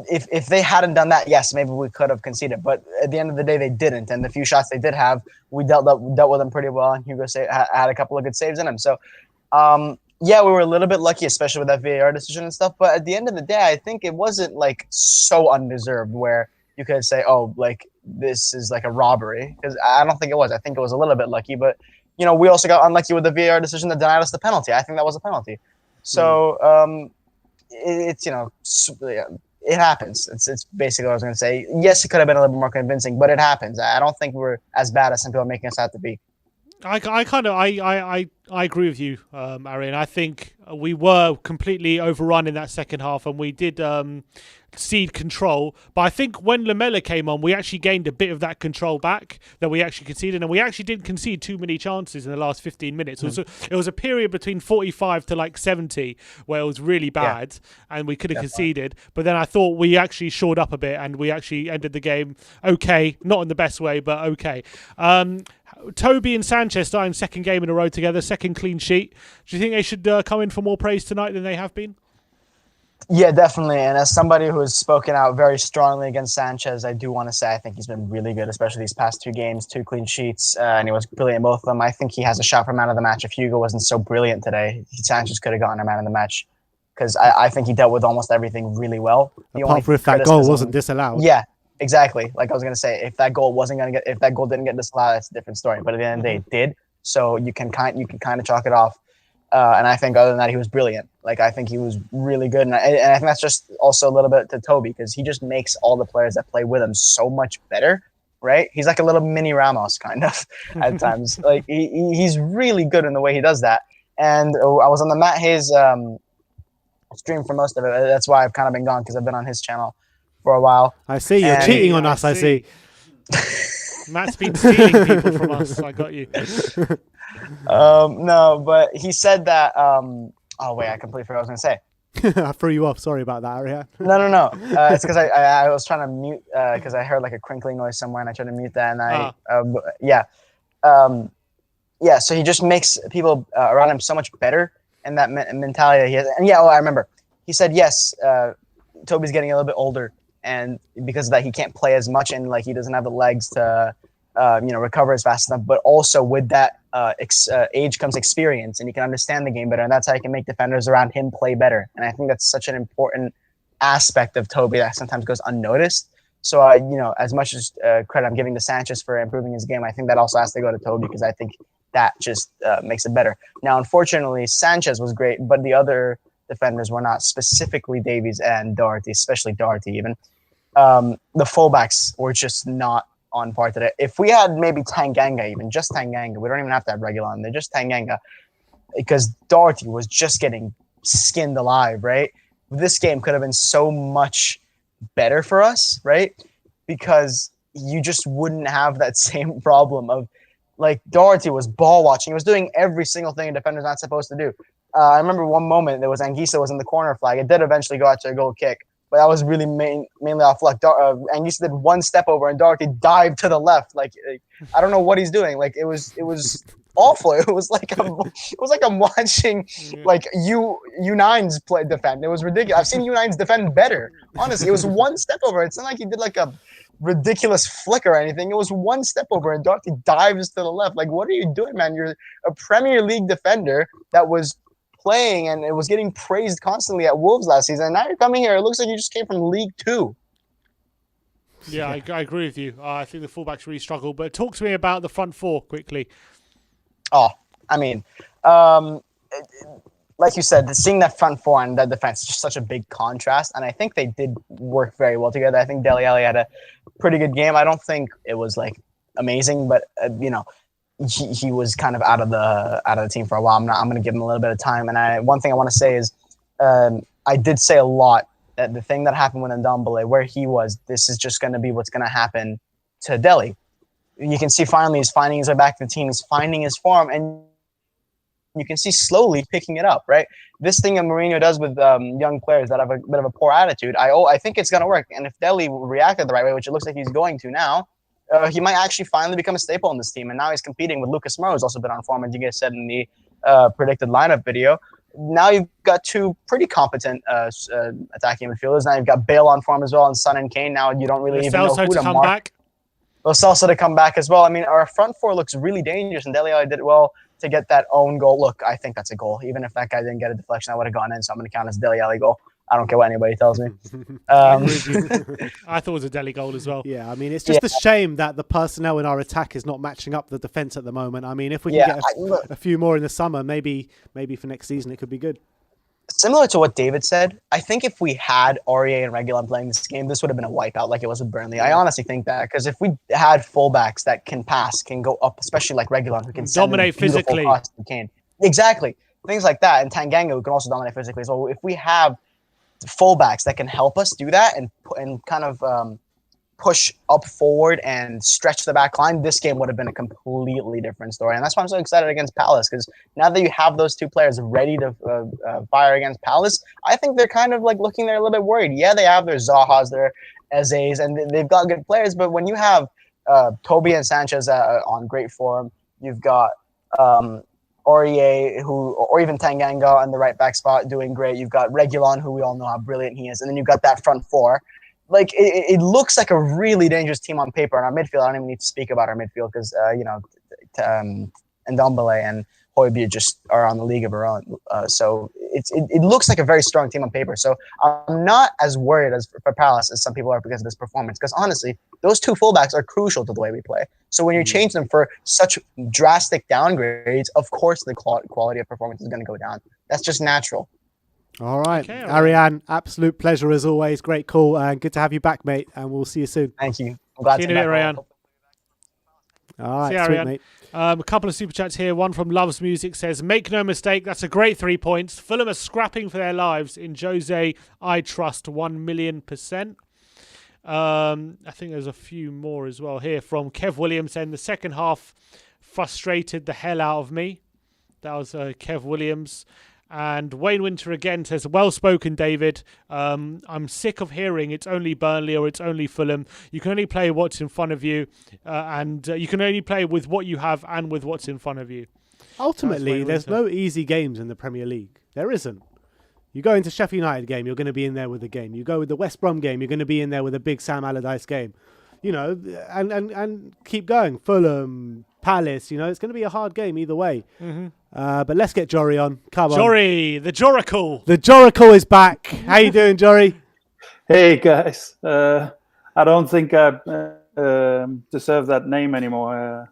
if they hadn't done that, yes, maybe we could have conceded. But at the end of the day, they didn't. And the few shots they did have, we dealt with them pretty well. And Hugo had a couple of good saves in them. So. We were a little bit lucky, especially with that VAR decision and stuff. But at the end of the day, I think it wasn't so undeserved where you could say, this is a robbery. Because I don't think it was. I think it was a little bit lucky. But, we also got unlucky with the VAR decision that denied us the penalty. I think that was a penalty. So it happens. It's basically what I was going to say. Yes, it could have been a little bit more convincing, but it happens. I don't think we're as bad as some people are making us out to be. I agree with you, Ariane. I think we were completely overrun in that second half, and we did cede control. But I think when Lamela came on, we actually gained a bit of that control back that we actually conceded, and we actually didn't concede too many chances in the last 15 minutes. It was a period between 45 to 70 where it was really bad, and we could have conceded. But then I thought we actually shored up a bit, and we actually ended the game okay, not in the best way, but okay. Toby and Sanchez starting second game in a row together, second clean sheet. Do you think they should come in for more praise tonight than they have been? Yeah, definitely. And as somebody who has spoken out very strongly against Sanchez, I do want to say I think he's been really good, especially these past 2 games, 2 clean sheets, and he was brilliant in both of them. I think he has a shot for man of the match. If Hugo wasn't so brilliant today, Sanchez could have gotten a man of the match because I think he dealt with almost everything really well. Apart from if that goal wasn't disallowed. Yeah, exactly. Like I was gonna say, if that goal didn't get disallowed, that's a different story. But at the end of the day, it did. So you can kind of chalk it off. And I think other than that, he was brilliant. Like, I think he was really good. And I think that's just also a little bit to Toby because he just makes all the players that play with him so much better, right? He's like a little mini Ramos kind of at times. Like, he's really good in the way he does that. And I was on the Matt Hayes stream for most of it. That's why I've kind of been gone because I've been on his channel for a while. I see. You're cheating on us, I see. Matt's been stealing people from us. I got you. No, but he said that. Oh wait, I completely forgot what I was gonna say. I threw you off. Sorry about that, Ariane. No. It's because I was trying to mute because I heard like a crinkling noise somewhere, and I tried to mute that, and yeah. So he just makes people around him so much better, and that mentality he has. And yeah, I remember he said yes. Toby's getting a little bit older, and because of that, he can't play as much, and like he doesn't have the legs to recover as fast enough. But also with that age comes experience, and he can understand the game better, and that's how he can make defenders around him play better. And I think that's such an important aspect of Toby that sometimes goes unnoticed. So as much as credit I'm giving to Sanchez for improving his game, I think that also has to go to Toby because I think that just makes it better. Now, unfortunately, Sanchez was great, but the other defenders were not, specifically Davies and Doherty, especially Doherty even. The fullbacks were just not on par today. If we had maybe Tanganga, even just Tanganga, we don't even have to have Reguilon. They're just Tanganga, because Doherty was just getting skinned alive, right? This game could have been so much better for us, right? Because you just wouldn't have that same problem of, like, Doherty was ball watching. He was doing every single thing a defender's not supposed to do. I remember one moment there was Anguissa was in the corner flag. It did eventually go out to a goal kick, but that was really mainly off luck. Anguissa did one step over and Doherty dived to the left. Like I don't know what he's doing. Like it was awful. It was like I'm watching like U9s play defend. It was ridiculous. I've seen U9s defend better. Honestly, it was one step over. It's not like he did like a ridiculous flick or anything. It was one step over and Doherty dives to the left. Like, what are you doing, man? You're a Premier League defender that was playing and it was getting praised constantly at Wolves last season. And now you're coming here. It looks like you just came from League 2. Yeah, I agree with you. I think the fullbacks really struggle. But talk to me about the front four quickly. Oh, I mean, like you said, seeing that front four and that defense is just such a big contrast. And I think they did work very well together. I think Dele Alli had a pretty good game. I don't think it was like amazing, but he was kind of out of the team for a while. I'm going to give him a little bit of time. And one thing I want to say is I did say a lot that the thing that happened with Ndombele, where he was, this is just going to be what's going to happen to Dele. You can see finally he's finding his way back to the team. He's finding his form, and you can see slowly picking it up, right? This thing that Mourinho does with young players that have a bit of a poor attitude, I think it's going to work. And if Dele reacted the right way, which it looks like he's going to now, he might actually finally become a staple in this team. And now he's competing with Lucas Moura, who's also been on form, as you guys said in the predicted lineup video. Now you've got two pretty competent attacking midfielders. Now you've got Bale on form as well, and Son and Kane. Now you don't really even know who to mark. Back. Lo Celso to come back as well. I mean, our front four looks really dangerous, and Dele Alli did well to get that own goal. Look, I think that's a goal. Even if that guy didn't get a deflection, I would have gone in, so I'm going to count as Dele Alli goal. I don't care what anybody tells me. I thought it was a Dele goal as well. Yeah, I mean, it's just a shame that the personnel in our attack is not matching up the defence at the moment. I mean, if we can get a few more in the summer, maybe for next season it could be good. Similar to what David said, I think if we had Aurier and Reguilon playing this game, this would have been a wipeout like it was with Burnley. I honestly think that, because if we had fullbacks that can pass, can go up, especially like Reguilon, who can dominate physically. Exactly. Things like that. And Tanganga, who can also dominate physically. So if we have fullbacks that can help us do that and kind of push up forward and stretch the back line, this game would have been a completely different story. And that's why I'm so excited against Palace, because now that you have those two players ready to fire against Palace, I think they're kind of like looking there a little bit worried. Yeah, they have their Zahas, their Ezes, and they've got good players, but when you have Toby and Sanchez on great form, you've got Aurier, or even Tanganga on the right back spot doing great. You've got Reguilon, who we all know how brilliant he is, and then you've got that front four. Like it looks like a really dangerous team on paper. And our midfield, I don't even need to speak about our midfield because Ndombele and Højbjerg just are on the league of their own. So it looks like a very strong team on paper. So I'm not as worried for Palace as some people are because of this performance. Because honestly, those two fullbacks are crucial to the way we play. So when you change them for such drastic downgrades, of course the quality of performance is going to go down. That's just natural. All right. Okay, Ariane, absolute pleasure as always. Great call and good to have you back, mate. And we'll see you soon. Thank you. I'm glad See you to in a be bit, back. Ariane. All right, See you, sweet, Ariane. mate. A couple of super chats here. One from Loves Music says, make no mistake, that's a great 3 points. Fulham are scrapping for their lives. In Jose, I trust 1,000,000%. I think there's a few more as well here from Kev Williams saying the second half frustrated the hell out of me. That was Kev Williams. And Wayne Winter again says, well spoken, David. I'm sick of hearing it's only Burnley or it's only Fulham. You can only play what's in front of you, and you can only play with what you have and with what's in front of you. Ultimately, there's no easy games in the Premier League. There isn't. You go into Sheffield United game, you're going to be in there with a game. You go with the West Brom game, you're going to be in there with a big Sam Allardyce game. You know, and keep going. Fulham, Palace, you know, it's going to be a hard game either way. Mm-hmm. But let's get Jory on. Come on. Jory, the Joracle. The Joracle is back. How you doing, Jory? Hey, guys. I don't think I deserve that name anymore.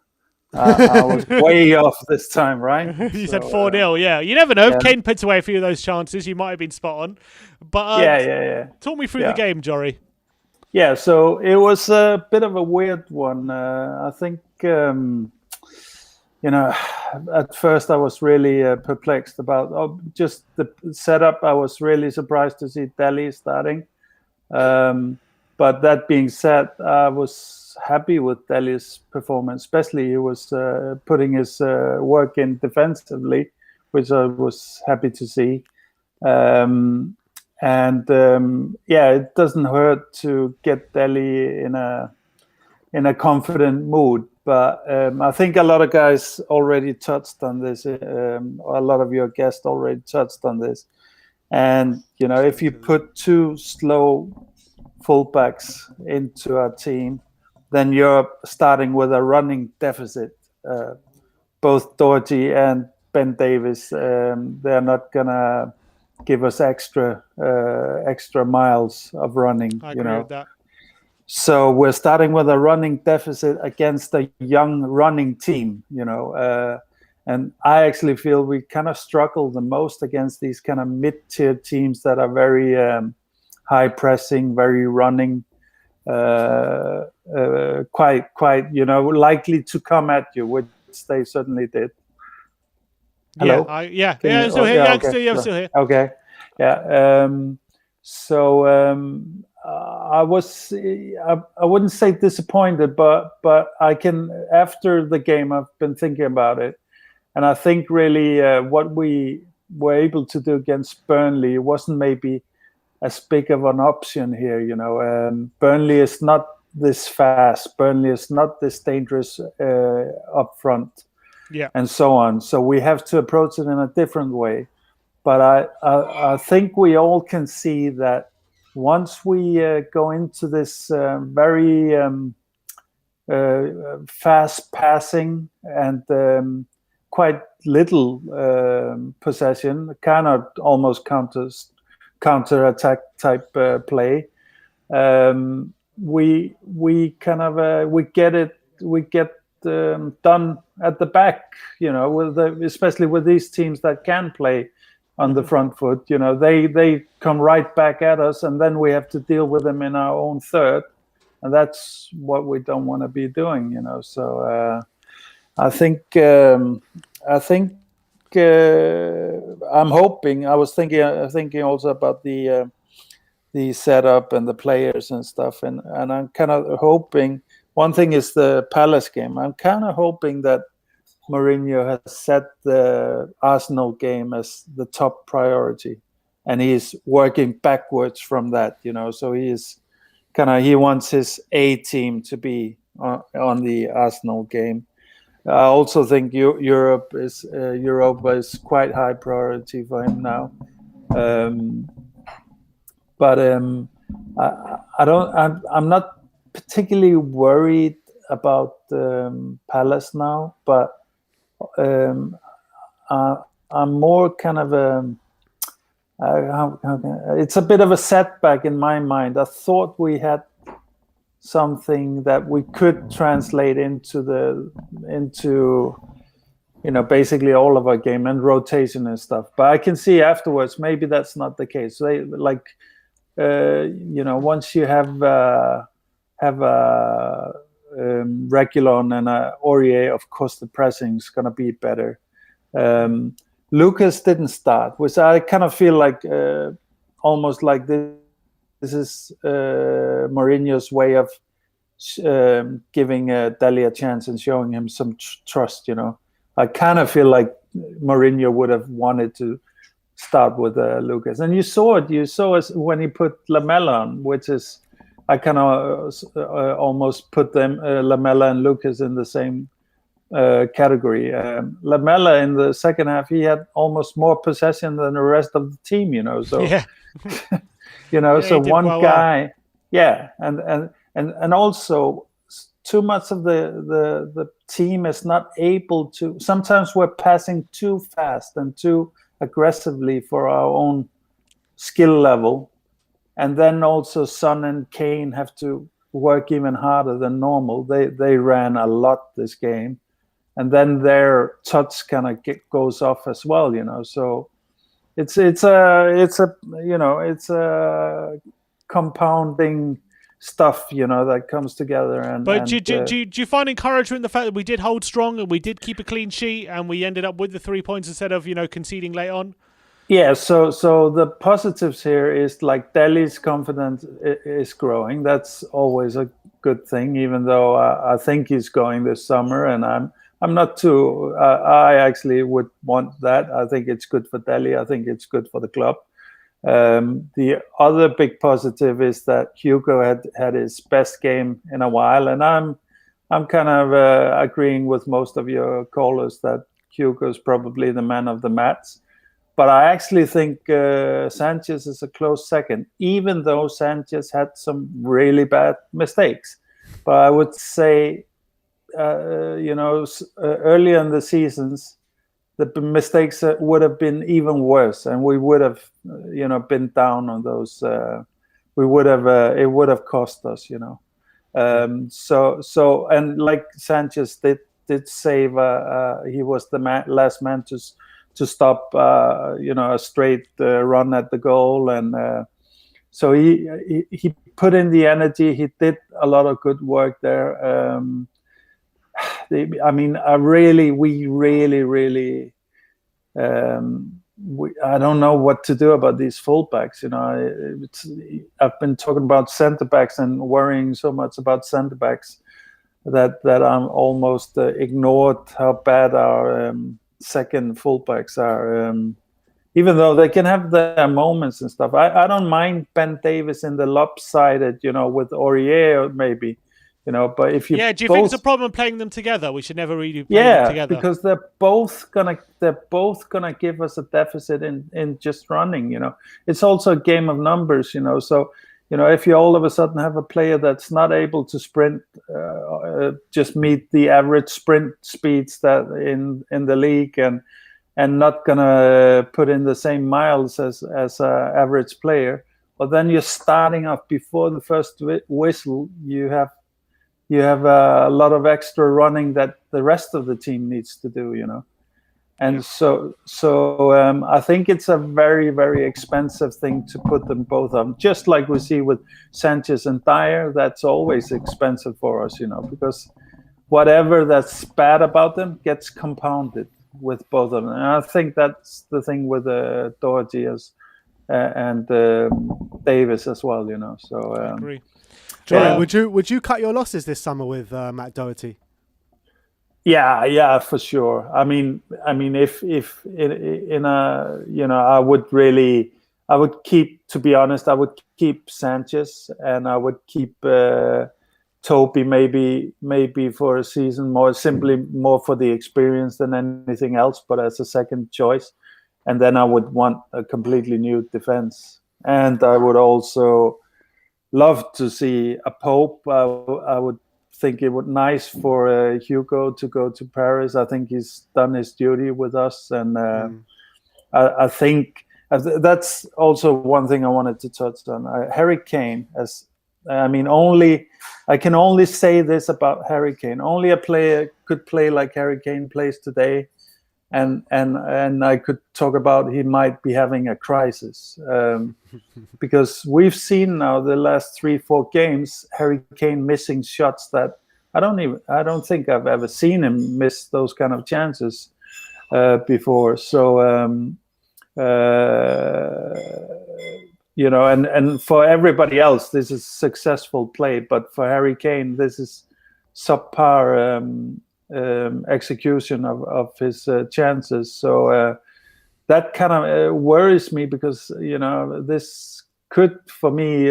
I was way off this time, right? You said 4-0, yeah. You never know. Yeah. Kane puts away a few of those chances. You might have been spot on. But Yeah. talk me through the game, Jory. Yeah, so it was a bit of a weird one. I think, at first I was really perplexed about just the setup. I was really surprised to see Dele starting. But that being said, I was happy with Dele's performance, especially he was putting his work in defensively, which I was happy to see. It doesn't hurt to get Dele in a confident mood. But I think a lot of guys already touched on this. A lot of your guests already touched on this. And, you know, if you put two slow fullbacks into our team, then you're starting with a running deficit. Both Doherty and Ben Davies, they're not going to give us extra miles of running. I agree with that. So we're starting with a running deficit against a young running team, and I actually feel we kind of struggle the most against these kind of mid-tier teams that are very high pressing, very running, quite, likely to come at you, which they certainly did. Hello? I'm still here. I'm still here. Okay. Yeah. I wouldn't say disappointed, but I can, after the game, I've been thinking about it. And I think really what we were able to do against Burnley wasn't maybe as big of an option here. Burnley is not this fast. Burnley is not this dangerous up front. Yeah. And so on. So we have to approach it in a different way. But I think we all can see that once we go into this very fast passing and quite little possession, kind of almost counter attack type play, we get done at the back, especially with these teams that can play on the front foot. They come right back at us, and then we have to deal with them in our own third, and that's what we don't want to be doing. So I think I'm hoping. I was thinking also about the setup and the players and stuff, and I'm kind of hoping. One thing is the Palace game. I'm kind of hoping that Mourinho has set the Arsenal game as the top priority, and he's working backwards from that. So he wants his A team to be on the Arsenal game, I also think Europa is quite high priority for him now. But I don't. I'm not particularly worried about Palace now, but I'm more kind of it's a bit of a setback in my mind. I thought we had something that we could translate into basically all of our game and rotation and stuff. But I can see afterwards maybe that's not the case. They once you have Reguilon and Aurier, of course the pressing is going to be better. Lucas didn't start, which I kind of feel like almost like this is Mourinho's way of giving Dele a chance and showing him some trust. I kind of feel like Mourinho would have wanted to start with Lucas, and you saw it. You saw it when he put Lamela on, which is I kind of almost put them Lamela and Lucas in the same category. Lamela in the second half, he had almost more possession than the rest of the team. So Yeah. so one guy, and also too much of the team is not able to. Sometimes we're passing too fast and too aggressively for our own skill level, and then also Son and Kane have to work even harder than normal. They ran a lot this game, and then their touch kind of goes off as well. So it's a compounding stuff that comes together. But do you find encouragement in the fact that we did hold strong and we did keep a clean sheet and we ended up with the 3 points instead of conceding late on? Yeah, so the positives here is like Dele's confidence is growing. That's always a good thing, even though I think he's going this summer, and I'm not too. I actually would want that. I think it's good for Dele. I think it's good for the club. The other big positive is that Hugo had his best game in a while, and I'm kind of agreeing with most of your callers that Hugo's probably the man of the match. But I actually think Sanchez is a close second, even though Sanchez had some really bad mistakes. But I would say, earlier in the seasons, the mistakes would have been even worse, and we would have, been down on those. We would have. It would have cost us, So, and like Sanchez did save. He was the last man to stop, a straight run at the goal, and so he put in the energy. He did a lot of good work there. We really. I don't know what to do about these fullbacks. I've been talking about centre backs and worrying so much about centre backs that I'm almost ignored how bad our second fullbacks are, even though they can have their moments and stuff. I don't mind Ben Davies in the lopsided, with Aurier maybe, but if you do you think it's a problem playing them together? We should never really play them together. Because they're both gonna give us a deficit in just running. It's also a game of numbers. So if you all of a sudden have a player that's not able to sprint, just meet the average sprint speeds that in the league, and not gonna put in the same miles as an average player, well, then you're starting off before the first whistle. You have a lot of extra running that the rest of the team needs to do. And so I think it's a very, very expensive thing to put them both on. Just like we see with Sanchez and Dyer, that's always expensive for us, because whatever that's bad about them gets compounded with both of them. And I think that's the thing with Doherty and Davis as well, So I agree. Jory, would you cut your losses this summer with Matt Doherty? Yeah, for sure. I mean, if in a, I would keep. To be honest, I would keep Sanchez, and I would keep Toby maybe for a season, more for the experience than anything else, but as a second choice. And then I would want a completely new defense. And I would also love to see a Pope. I would think it would nice for Hugo to go to Paris. I think he's done his duty with us, and I think that's also one thing I wanted to touch on. Harry Kane, I can only say this about Harry Kane. Only a player could play like Harry Kane plays today, and I could talk about he might be having a crisis because we've seen now the last 3-4 games Harry Kane missing shots that I don't think I've ever seen him miss those kind of chances before. So and for everybody else this is successful play, but for Harry Kane this is subpar execution of his chances. So that kind of worries me, because this could for me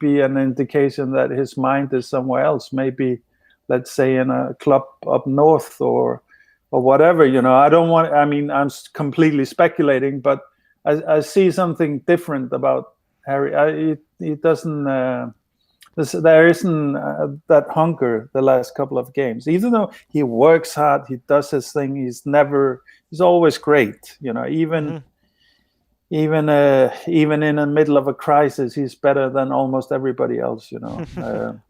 be an indication that his mind is somewhere else, maybe let's say in a club up north or whatever. I'm completely speculating, but I see something different about Harry. He doesn't there isn't that hunger the last couple of games, even though he works hard, he does his thing, he's always great, even in the middle of a crisis he's better than almost everybody else.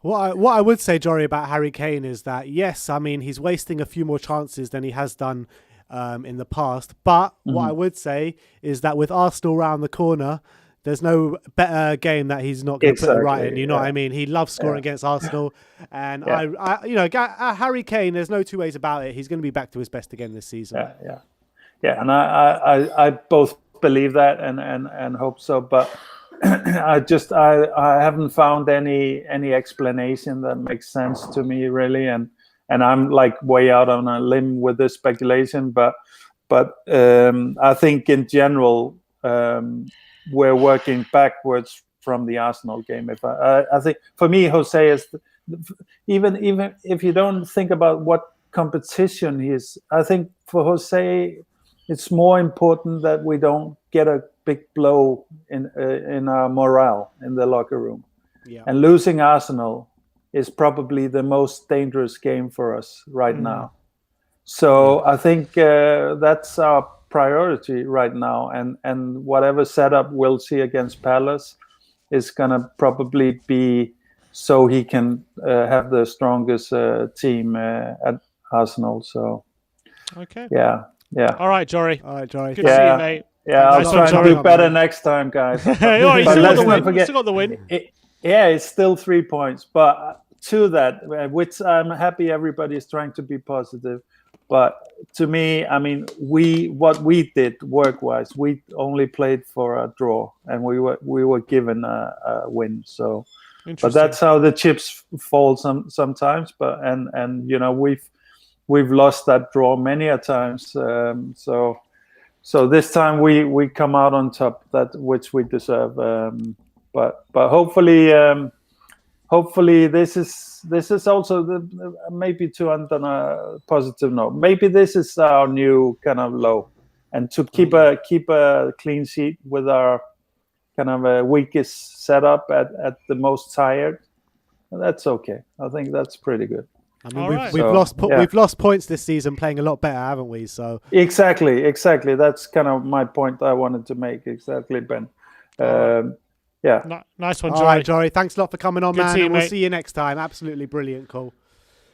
What I would say, Jory, about Harry Kane is that yes, I mean he's wasting a few more chances than he has done in the past, but what I would say is that with Arsenal round the corner, there's no better game that he's not going to put it right in. You know what I mean? He loves scoring against Arsenal, and Harry Kane. There's no two ways about it. He's going to be back to his best again this season. Yeah. And I both believe that and hope so. But I haven't found any explanation that makes sense to me really, and I'm like way out on a limb with this speculation. But I think in general. We're working backwards from the Arsenal game. I think for me, Jose is even if you don't think about what competition he is. I think for Jose, it's more important that we don't get a big blow in our morale in the locker room. Yeah. And losing Arsenal is probably the most dangerous game for us right now. So I think that's our priority right now, and whatever setup we'll see against Palace is gonna probably be so he can have the strongest team at Arsenal. So yeah. All right, Jory. Good to see you, mate. Yeah, I'll try and do better next time, guys. You still got the win. It's still 3 points, but to that, which I'm happy everybody is trying to be positive. But to me, I mean, what we did work-wise, we only played for a draw, and we were given a win. So, but that's how the chips fall sometimes. But and we've lost that draw many a times. So this time we come out on top, that which we deserve. But hopefully this is also maybe to end on a positive note. Maybe this is our new kind of low, and to keep a clean sheet with our kind of weakest setup at the most tired. That's okay. I think that's pretty good. I mean, we've lost points this season playing a lot better, haven't we? So exactly. That's kind of my point I wanted to make. Exactly, Ben. Yeah. Nice one, Jory. All right, Jory. Thanks a lot for coming on, man. And we'll mate. see you next time. Absolutely brilliant call.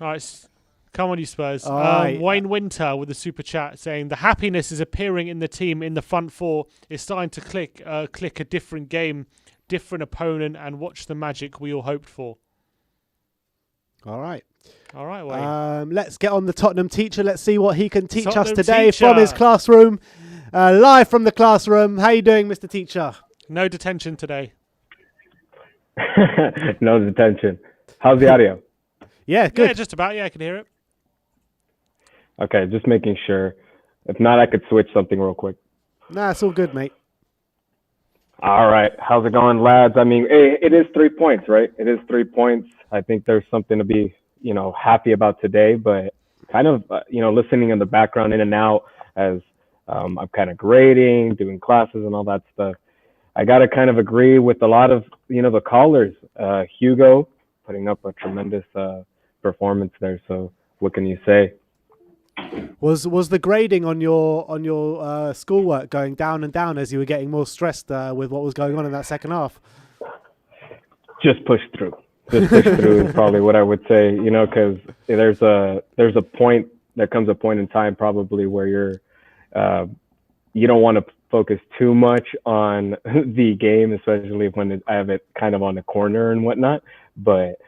All right. Come on, you Spurs. Right. Wayne Winter with a super chat saying the happiness is appearing in the team in the front four. It's starting to click a different game, different opponent, and watch the magic we all hoped for. All right, Wayne. Let's get on the Tottenham teacher. Let's see what he can teach Tottenham us today teacher. from his classroom. Live from the classroom. How you doing, Mr. Teacher? No detention today. No detention. How's the audio? Yeah, good. Yeah, just about. Yeah, I can hear it. Okay, just making sure. If not, I could switch something real quick. Nah, it's all good, mate. All right. How's it going, lads? I mean, it is 3 points, right? It is 3 points. I think there's something to be, happy about today, but kind of, listening in the background in and out as I'm kind of grading, doing classes and all that stuff. I got to kind of agree with a lot of, the callers. Hugo putting up a tremendous performance there. So what can you say? Was the grading on your schoolwork going down and down as you were getting more stressed with what was going on in that second half? Just push through. Just push through is probably what I would say, because there's a point, there comes a point in time probably where you don't want to focus too much on the game, especially when I have it kind of on the corner and whatnot. But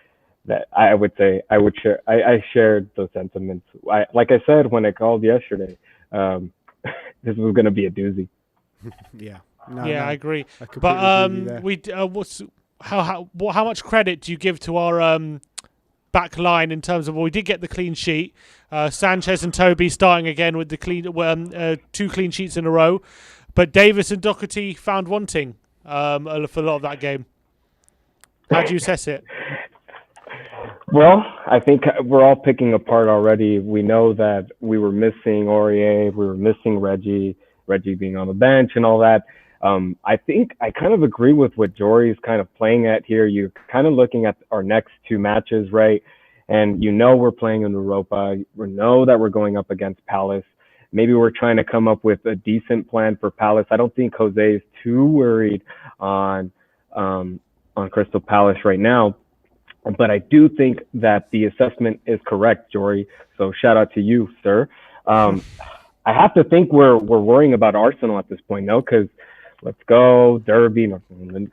that I would say I shared those sentiments. Like I said when I called yesterday, this was going to be a doozy. Yeah. I agree. I completely agree with you there. How much credit do you give to our back line in terms of, well, we did get the clean sheet, Sanchez and Toby starting again with the 2 clean sheets in a row, but Davis and Doherty found wanting for a lot of that game. How do you assess it? Well, I think we're all picking apart already. We know that we were missing Aurier, we were missing Reggie being on the bench and all that. I think I kind of agree with what Jory is kind of playing at here. You're kind of looking at our next 2 matches, right? And we're playing in Europa. We know that we're going up against Palace. Maybe we're trying to come up with a decent plan for Palace. I don't think Jose is too worried on Crystal Palace right now. But I do think that the assessment is correct, Jory. So shout out to you, sir. I have to think we're worrying about Arsenal at this point, no? Because let's go, Derby,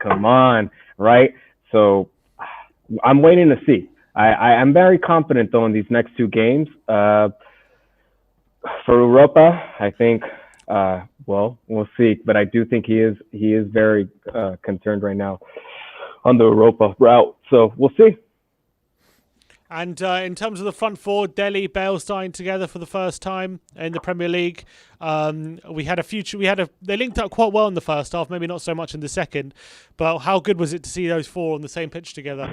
come on, right? So I'm waiting to see. I'm very confident, though, in these next 2 games. For Europa, I think, we'll see. But I do think he is very concerned right now on the Europa route. So we'll see. And in terms of the front four, Dele, Bale starting together for the first time in the Premier League. They linked up quite well in the first half, maybe not so much in the second. But how good was it to see those 4 on the same pitch together?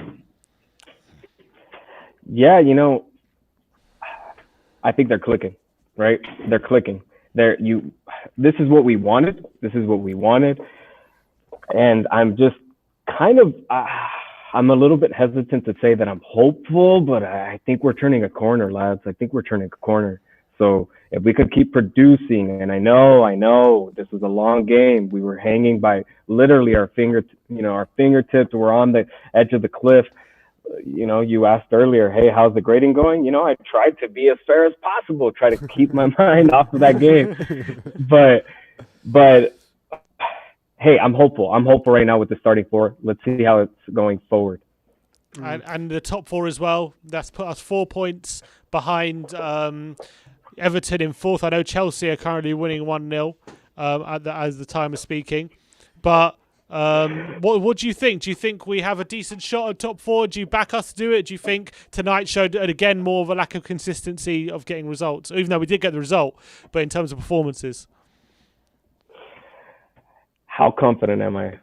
Yeah, I think they're clicking, right? They're clicking. This is what we wanted. And I'm just kind of... I'm a little bit hesitant to say that I'm hopeful, but I think we're turning a corner, lads. I think we're turning a corner. So if we could keep producing, and I know, this was a long game. We were hanging by literally our fingertips were on the edge of the cliff. You asked earlier, hey, how's the grading going? I tried to be as fair as possible, try to keep my mind off of that game. But hey, I'm hopeful. I'm hopeful right now with the starting 4. Let's see how it's going forward. And the top 4 as well. That's put us 4 points behind Everton in 4th. I know Chelsea are currently winning 1-0 as the time of speaking. But what do you think? Do you think we have a decent shot at top 4? Do you back us to do it? Do you think tonight showed, again, more of a lack of consistency of getting results? Even though we did get the result, but in terms of performances? How confident am I?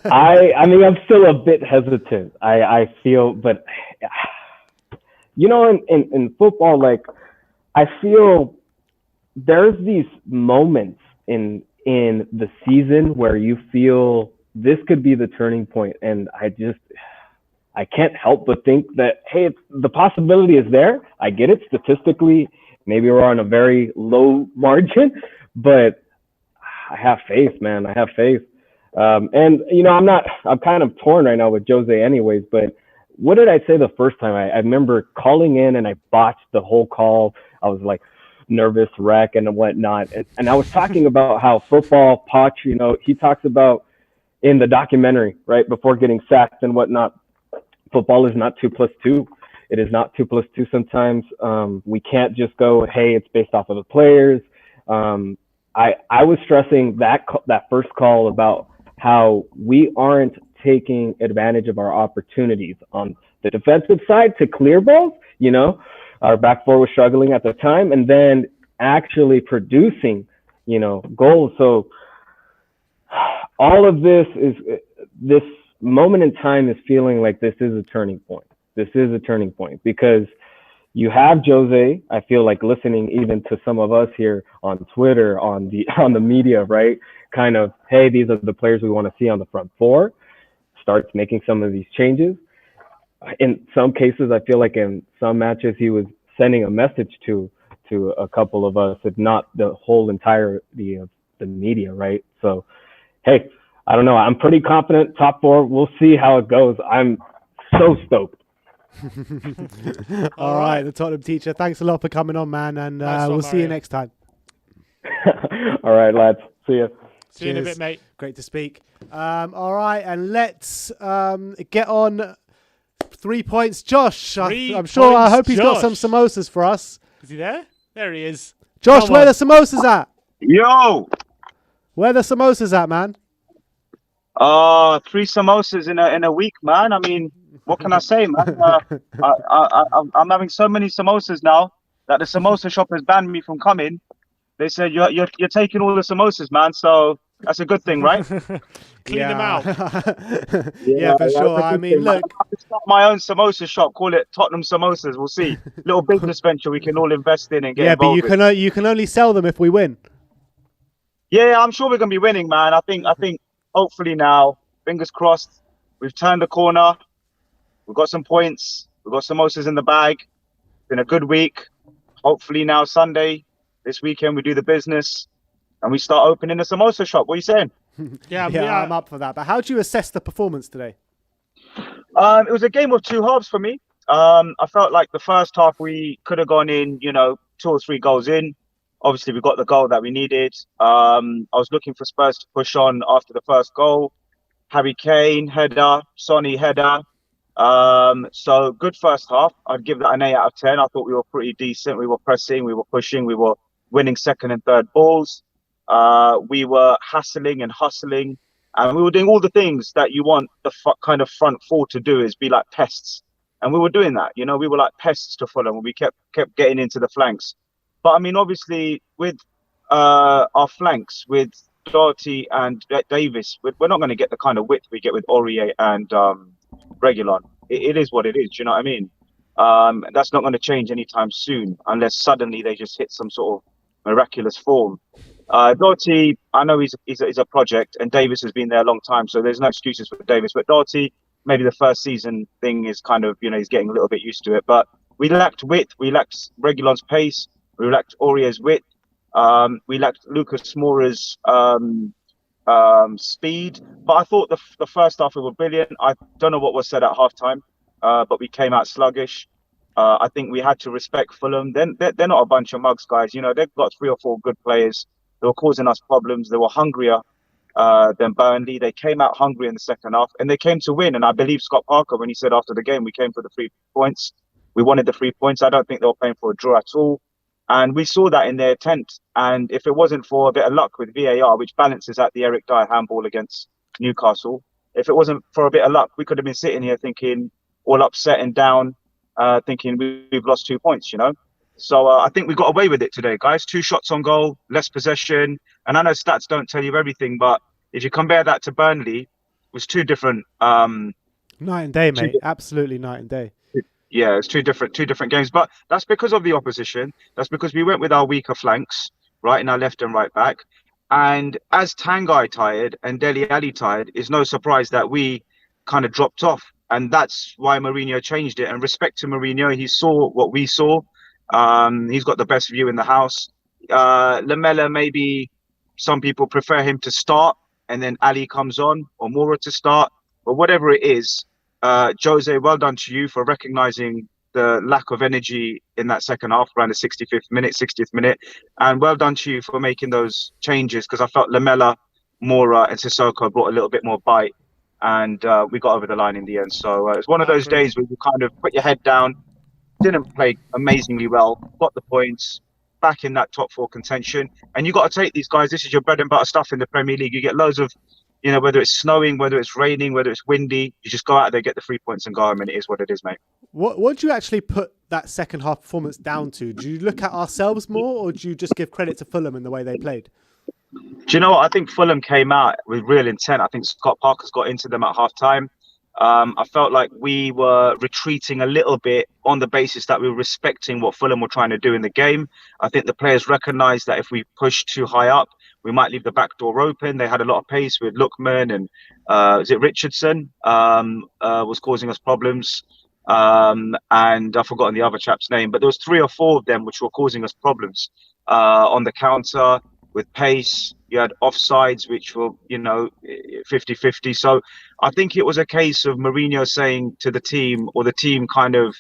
I mean, I'm still a bit hesitant. I feel, but in football, like, I feel there's these moments in the season where you feel this could be the turning point, and I can't help but think that, hey, the possibility is there. I get it statistically. Maybe we're on a very low margin, but I have faith, man. I have faith. And, I'm kind of torn right now with Jose anyways, but what did I say the first time? I remember calling in and I botched the whole call. I was like nervous wreck and whatnot. And I was talking about how football, Poch, he talks about in the documentary, right, before getting sacked and whatnot, football is not 2 + 2. It is not 2 + 2 sometimes. We can't just go, hey, it's based off of the players. I was stressing that first call about how we aren't taking advantage of our opportunities on the defensive side to clear balls. Our back 4 was struggling at the time, and then actually producing, goals. So all of this moment in time is feeling like this is a turning point. This is a turning point because you have Jose, I feel like, listening even to some of us here on Twitter, on the media, right? Kind of, hey, these are the players we want to see on the front four. Starts making some of these changes. In some cases, I feel like in some matches he was sending a message to a couple of us, if not the whole entirety of the media, right? So, hey, I don't know. I'm pretty confident. Top four. We'll see how it goes. I'm so stoked. All right, the Tottenham teacher. Thanks a lot for coming on, man, and we'll see you next time. All right, lads. See you. See you in a bit, mate. Great to speak. All right, and let's get on 3 points. Josh, I'm sure. I hope he's got some samosas for us. Is he there? There he is. Josh, where the samosas at? Yo! Where the samosas at, man? 3 samosas in a week, man. I mean, what can I say, man? I'm having so many samosas now that the samosa shop has banned me from coming. They said you're taking all the samosas, man. So that's a good thing, right? Clean them out. Yeah, for sure. I mean, look. I have to start my own samosa shop. Call it Tottenham Samosas. We'll see. Little business venture we can all invest in and get involved with. But you can only sell them if we win. Yeah, I'm sure we're gonna be winning, man. I think hopefully now, fingers crossed, we've turned the corner. We've got some points. We've got samosas in the bag. It's been a good week. Hopefully now Sunday, this weekend, we do the business and we start opening a samosa shop. What are you saying? Yeah, I'm up for that. But how do you assess the performance today? It was a game of 2 halves for me. I felt like the first half we could have gone in, 2 or 3 goals in. Obviously, we got the goal that we needed. I was looking for Spurs to push on after the first goal. Harry Kane, header, Sonny, header. So good first half. I'd give that an 8 out of 10. I thought we were pretty decent. We were pressing, we were pushing, we were winning second and third balls. We were hassling and hustling, and we were doing all the things that you want the kind of front four to do, is be like pests. And we were doing that. We were like pests to Fulham. We kept getting into the flanks. But I mean, obviously, with our flanks, with Doherty and Davis, we're not going to get the kind of width we get with Aurier and Reguilon. It is what it is. Do you know what I mean? That's not going to change anytime soon, unless suddenly they just hit some sort of miraculous form. Doherty, I know he's a project, and Davis has been there a long time, so there's no excuses for Davis. But Doherty, maybe the first season thing is kind of, he's getting a little bit used to it. But we lacked width, we lacked Reguilon's pace, we lacked Aurier's width, we lacked Lucas Moura's speed. But I thought the first half we were brilliant. I don't know what was said at halftime, but we came out sluggish. I think we had to respect Fulham. They're not a bunch of mugs, guys. They've got 3 or 4 good players. They were causing us problems. They were hungrier than Burnley. They came out hungry in the second half, and they came to win. And I believe Scott Parker, when he said after the game, we came for the 3 points. We wanted the 3 points. I don't think they were playing for a draw at all. And we saw that in their attempt. And if it wasn't for a bit of luck with VAR, which balances out the Eric Dyer handball against Newcastle, if it wasn't for a bit of luck, we could have been sitting here thinking, all upset and down, thinking we've lost 2 points, So I think we got away with it today, guys. 2 shots on goal, less possession. And I know stats don't tell you everything, but if you compare that to Burnley, it was 2 different... night and day, mate. Absolutely night and day. Yeah, it's two different games. But that's because of the opposition. That's because we went with our weaker flanks, right, in our left and right back. And as Tanguy tired and Dele Alli tired, it's no surprise that we kind of dropped off. And that's why Mourinho changed it. And respect to Mourinho, he saw what we saw. He's got the best view in the house. Lamela, maybe some people prefer him to start and then Ali comes on, or Moura to start. But whatever it is, Jose, well done to you for recognizing the lack of energy in that second half, around the 60th minute. And well done to you for making those changes, because I felt Lamela, Moura and Sissoko brought a little bit more bite. And we got over the line in the end. So it's one of those days where you kind of put your head down, didn't play amazingly well, got the points, back in that top 4 contention. And you got to take these guys. This is your bread and butter stuff in the Premier League. You get loads of, whether it's snowing, whether it's raining, whether it's windy, you just go out there, get the 3 points and go home, and it is what it is, mate. What do you actually put that second half performance down to? Do you look at ourselves more, or do you just give credit to Fulham in the way they played? Do you know what? I think Fulham came out with real intent. I think Scott Parker's got into them at half time. I felt like we were retreating a little bit on the basis that we were respecting what Fulham were trying to do in the game. I think the players recognised that if we pushed too high up, we might leave the back door open. They had a lot of pace with Lookman and is it Richardson was causing us problems. And I've forgotten the other chap's name, but there was 3 or 4 of them which were causing us problems on the counter with pace. You had offsides, which were, 50-50. So I think it was a case of Mourinho saying to the team, or the team kind of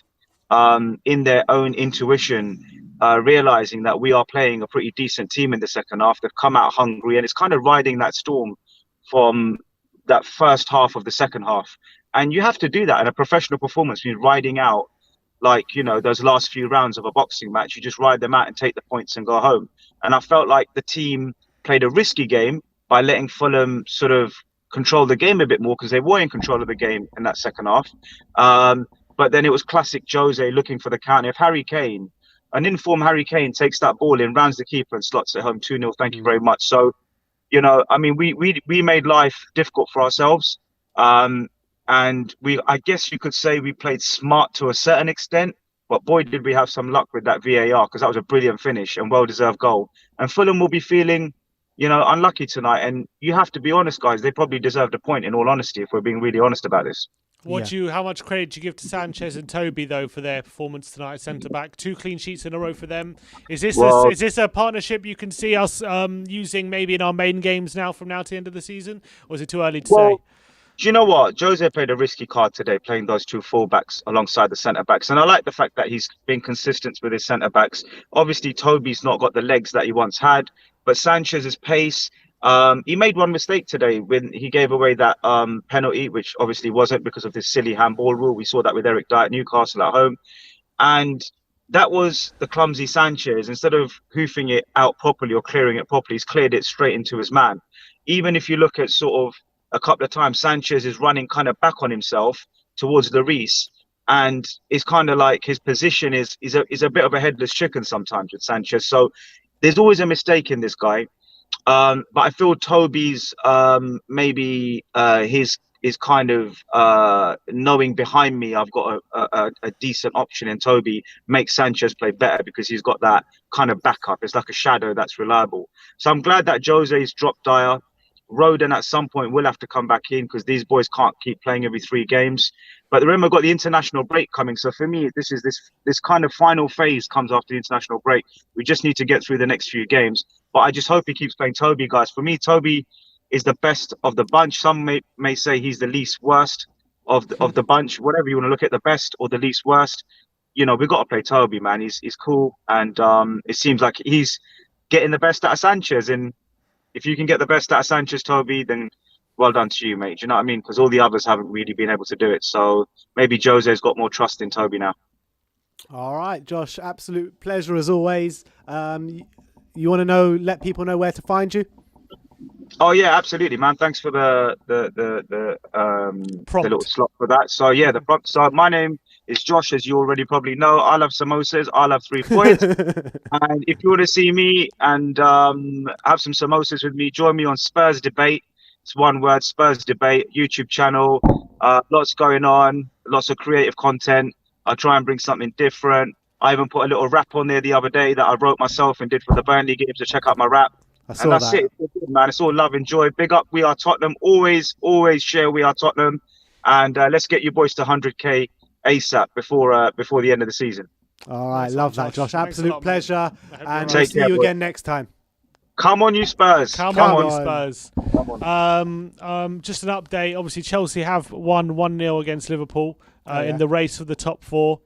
in their own intuition, realizing that we are playing a pretty decent team in the second half. They've come out hungry, and it's kind of riding that storm from that first half of the second half. And you have to do that in a professional performance. You're riding out those last few rounds of a boxing match. You just ride them out and take the points and go home. And I felt like the team played a risky game by letting Fulham sort of control the game a bit more, because they were in control of the game in that second half. But then it was classic Jose looking for the counter. If an informed Harry Kane takes that ball in, rounds the keeper and slots it home 2-0, thank you very much. So, we made life difficult for ourselves. And I guess you could say we played smart to a certain extent, but boy, did we have some luck with that VAR, because that was a brilliant finish and well-deserved goal. And Fulham will be feeling, unlucky tonight. And you have to be honest, guys, they probably deserved a point, in all honesty, if we're being really honest about this. How much credit do you give to Sanchez and Toby, though, for their performance tonight at centre-back? 2 clean sheets in a row for them. Is this a partnership you can see us using maybe in our main games from now to the end of the season? Or is it too early to say? Do you know what? Jose played a risky card today, playing those 2 fullbacks alongside the centre-backs. And I like the fact that he's been consistent with his centre-backs. Obviously, Toby's not got the legs that he once had, but Sanchez's pace. He made one mistake today when he gave away that penalty, which obviously wasn't, because of this silly handball rule. We saw that with Eric Dyer at Newcastle at home. And that was the clumsy Sanchez. Instead of hoofing it out properly or clearing it properly, he's cleared it straight into his man. Even if you look at sort of a couple of times, Sanchez is running kind of back on himself towards Lloris, and it's kind of like his position is a bit of a headless chicken sometimes with Sanchez. So there's always a mistake in this guy. But I feel Toby's maybe his kind of knowing behind me I've got a decent option in Toby makes Sanchez play better, because he's got that kind of backup. It's like a shadow that's reliable. So I'm glad that Jose's dropped Dyer. Roden at some point will have to come back in, because these boys can't keep playing every 3 games. But remember, we've got the international break coming. So for me, this kind of final phase comes after the international break. We just need to get through the next few games. But I just hope he keeps playing Toby, guys. For me, Toby is the best of the bunch. Some may say he's the least worst of the bunch. Whatever you want to look at, the best or the least worst. We've got to play Toby, man. He's cool, and it seems like he's getting the best out of Sanchez. And if you can get the best out of Sanchez, Toby, then well done to you, mate. Do you know what I mean? Because all the others haven't really been able to do it. So maybe Jose's got more trust in Toby now. All right, Josh, absolute pleasure as always. You want to let people know where to find you? Oh yeah, absolutely, man. Thanks for the little slot for that. So yeah, the prompt. So my name is Josh, as you already probably know. I love samosas. I love 3 points. And if you want to see me and have some samosas with me, join me on Spurs Debate. It's one word, Spurs Debate, YouTube channel. Lots going on, lots of creative content. I try and bring something different. I even put a little rap on there the other day that I wrote myself and did for the Burnley game, so check out my rap. And that's it. It's good, man. It's all love and joy. Big up We Are Tottenham. Always share We Are Tottenham. And let's get you boys to 100k ASAP before the end of the season. All right, love that, Josh. Absolute pleasure. And we'll see you again next time. Come on, you Spurs. Come on, Spurs. Just an update. Obviously, Chelsea have won 1-0 against Liverpool in the race for the top 4.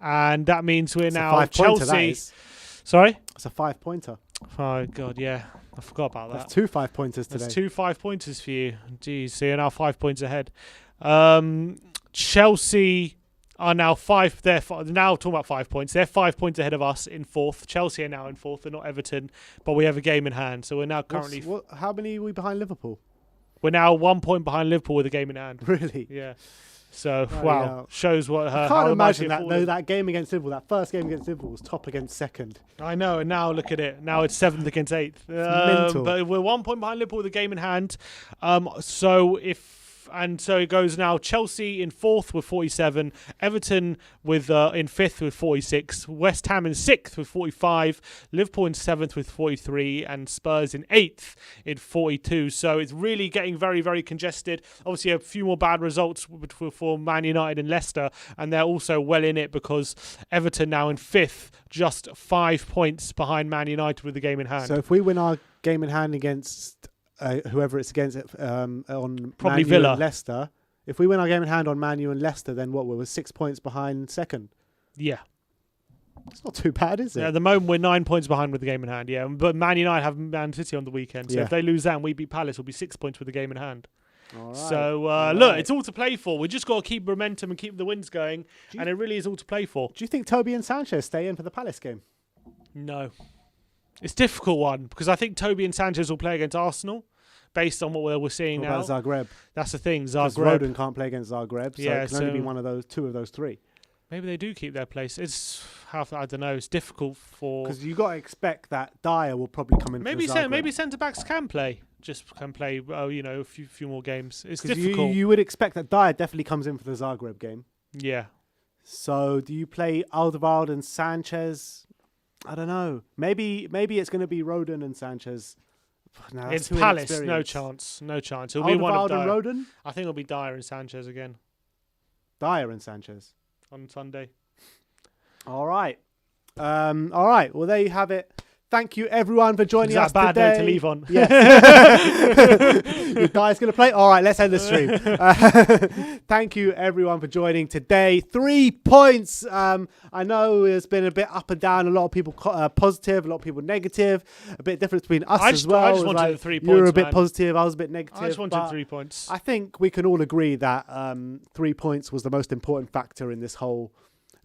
And that means we're now Chelsea. Sorry? It's a 5-pointer. Oh, God, yeah. I forgot about that. That's 2 5-pointers today. That's 2 5-pointers for you. Jeez, so you're now 5 points ahead. Chelsea are now 5. They're now talking about 5 points. They're 5 points ahead of us in 4th. Chelsea are now in 4th. They're not Everton, but we have a game in hand. So we're now currently. How many are we behind Liverpool? We're now 1 point behind Liverpool with a game in hand. Really? Yeah. So Oh, wow, yeah. shows what her. I can't imagine that though. That game against Liverpool, that first game against Liverpool, was top against second. I know, and now look at it. Now it's 7th against 8th. mental. But we're 1 point behind Liverpool with the game in hand. So it goes now. Chelsea in 4th with 47, Everton with in 5th with 46, West Ham in 6th with 45, Liverpool in 7th with 43, and Spurs in 8th in 42. So it's really getting very, very congested. Obviously, a few more bad results for Man United and Leicester, and they're also well in it because Everton now in 5th, just 5 points behind Man United with the game in hand. So if we win our game in hand against whoever it's against on Probably Man U Villa. and Leicester, if we win our game in hand on Man U and Leicester, then what? We're 6 points behind second. Yeah. It's not too bad, is it? Yeah, at the moment we're 9 points behind with the game in hand. Yeah, but Man United have Man City on the weekend, so Yeah. if they lose that and we beat Palace, we'll be 6 points with the game in hand. All right. So All look, right. it's all to play for. We just got to keep momentum and keep the wins going, and it really is all to play for. Do you think Toby and Sanchez stay in for the Palace game? No, it's a difficult one because I think Toby and Sanchez will play against Arsenal, based on what we're seeing What now. about Zagreb? That's the thing, Because Zagreb. Rodon can't play against Zagreb, so Yeah, it can only be so- one of those, two of those three. Maybe they do keep their place. I don't know. It's difficult for. Because you got to expect that Dyer will probably come in. Maybe for Zagreb. maybe centre backs can play. Just can play. A few more games. It's 'Cause difficult. You would expect that Dyer definitely comes in for the Zagreb game. Yeah. So do you play Alderweireld and Sanchez? I don't know. Maybe it's going to be Rodon and Sanchez. No, that's It's too Palace. No inexperienced. chance. No chance. It'll be one of Alderweireld Dyer. and Rodon? I think it'll be Dyer and Sanchez again Dyer and Sanchez. on Sunday. All right. All right. Well, there you have it. Thank you, everyone, for joining Is that us a bad today. note to leave on? Yes. Your guy's going to play? All right, let's end the stream. Thank you, everyone, for joining today. 3 points. I know it's been a bit up and down. A lot of people positive, a lot of people negative. A bit difference between us I as just well. wanted Like, the 3 you were a points, bit man. positive. I was a bit negative. I just wanted but 3 points. I think we can all agree that 3 points was the most important factor in this whole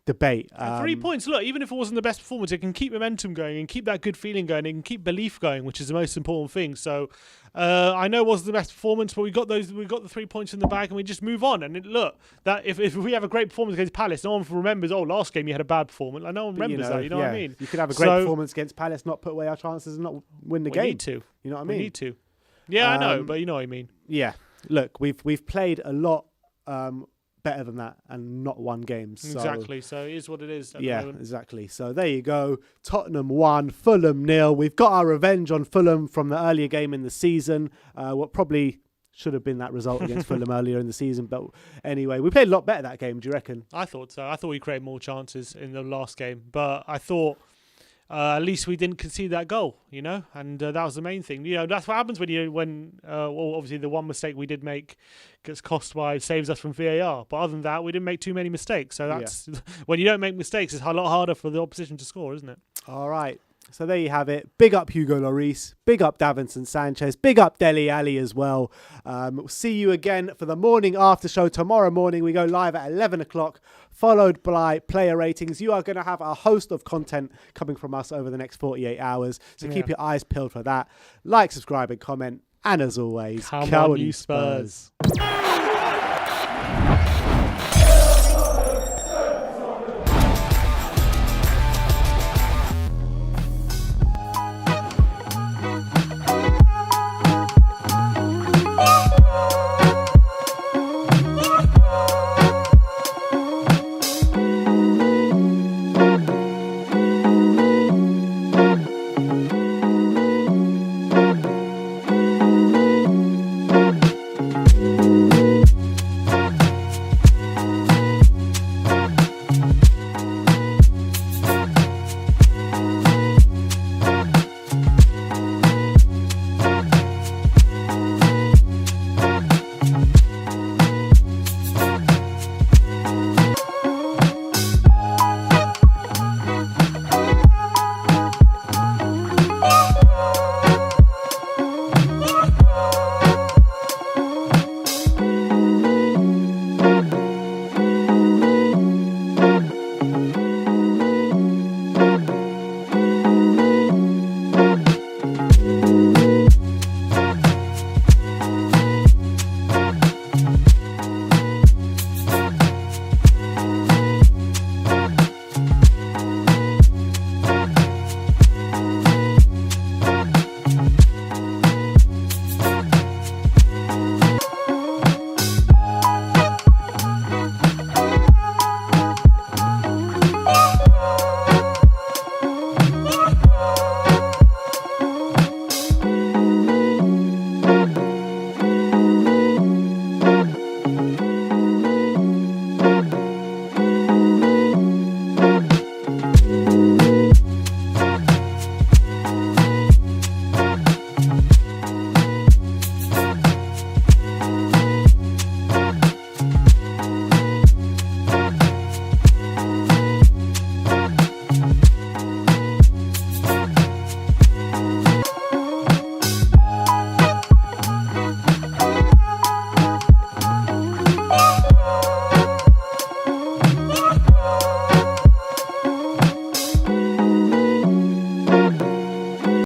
debate. 3 points. Look, even if it wasn't the best performance, it can keep momentum going and keep that good feeling going. It can keep belief going, which is the most important thing. So I know it wasn't the best performance, but we got the 3 points in the bag, and we just move on. And look, that if we have a great performance against Palace, no one remembers. Oh, last game you had a bad performance. Like no one remembers that. You know what I mean? You could have a great performance against Palace, not put away our chances, and not win the game. We need to. You know what I We mean? need to. Yeah, I know, but you know what I mean. Yeah. Look, we've played a lot better than that and not won games. So, Exactly. So it is what it is. At the yeah, moment. exactly. So there you go. Tottenham 1, Fulham 0. We've got our revenge on Fulham from the earlier game in the season. What probably should have been that result against Fulham earlier in the season. But anyway, we played a lot better that game, do you reckon? I thought so. I thought we created more chances in the last game, but I thought at least we didn't concede that goal, and that was the main thing. That's what happens when obviously the one mistake we did make gets saves us from VAR. But other than that, we didn't make too many mistakes. So that's when you don't make mistakes, it's a lot harder for the opposition to score, isn't it? All right. So there you have it. Big up Hugo Lloris. Big up Davinson Sanchez. Big up Dele Alli as well. We'll see you again for the morning after show tomorrow morning. We go live at 11 o'clock, followed by player ratings. You are going to have a host of content coming from us over the next 48 hours. So keep your eyes peeled for that. Like, subscribe, and comment. And as always, Come on, you Spurs.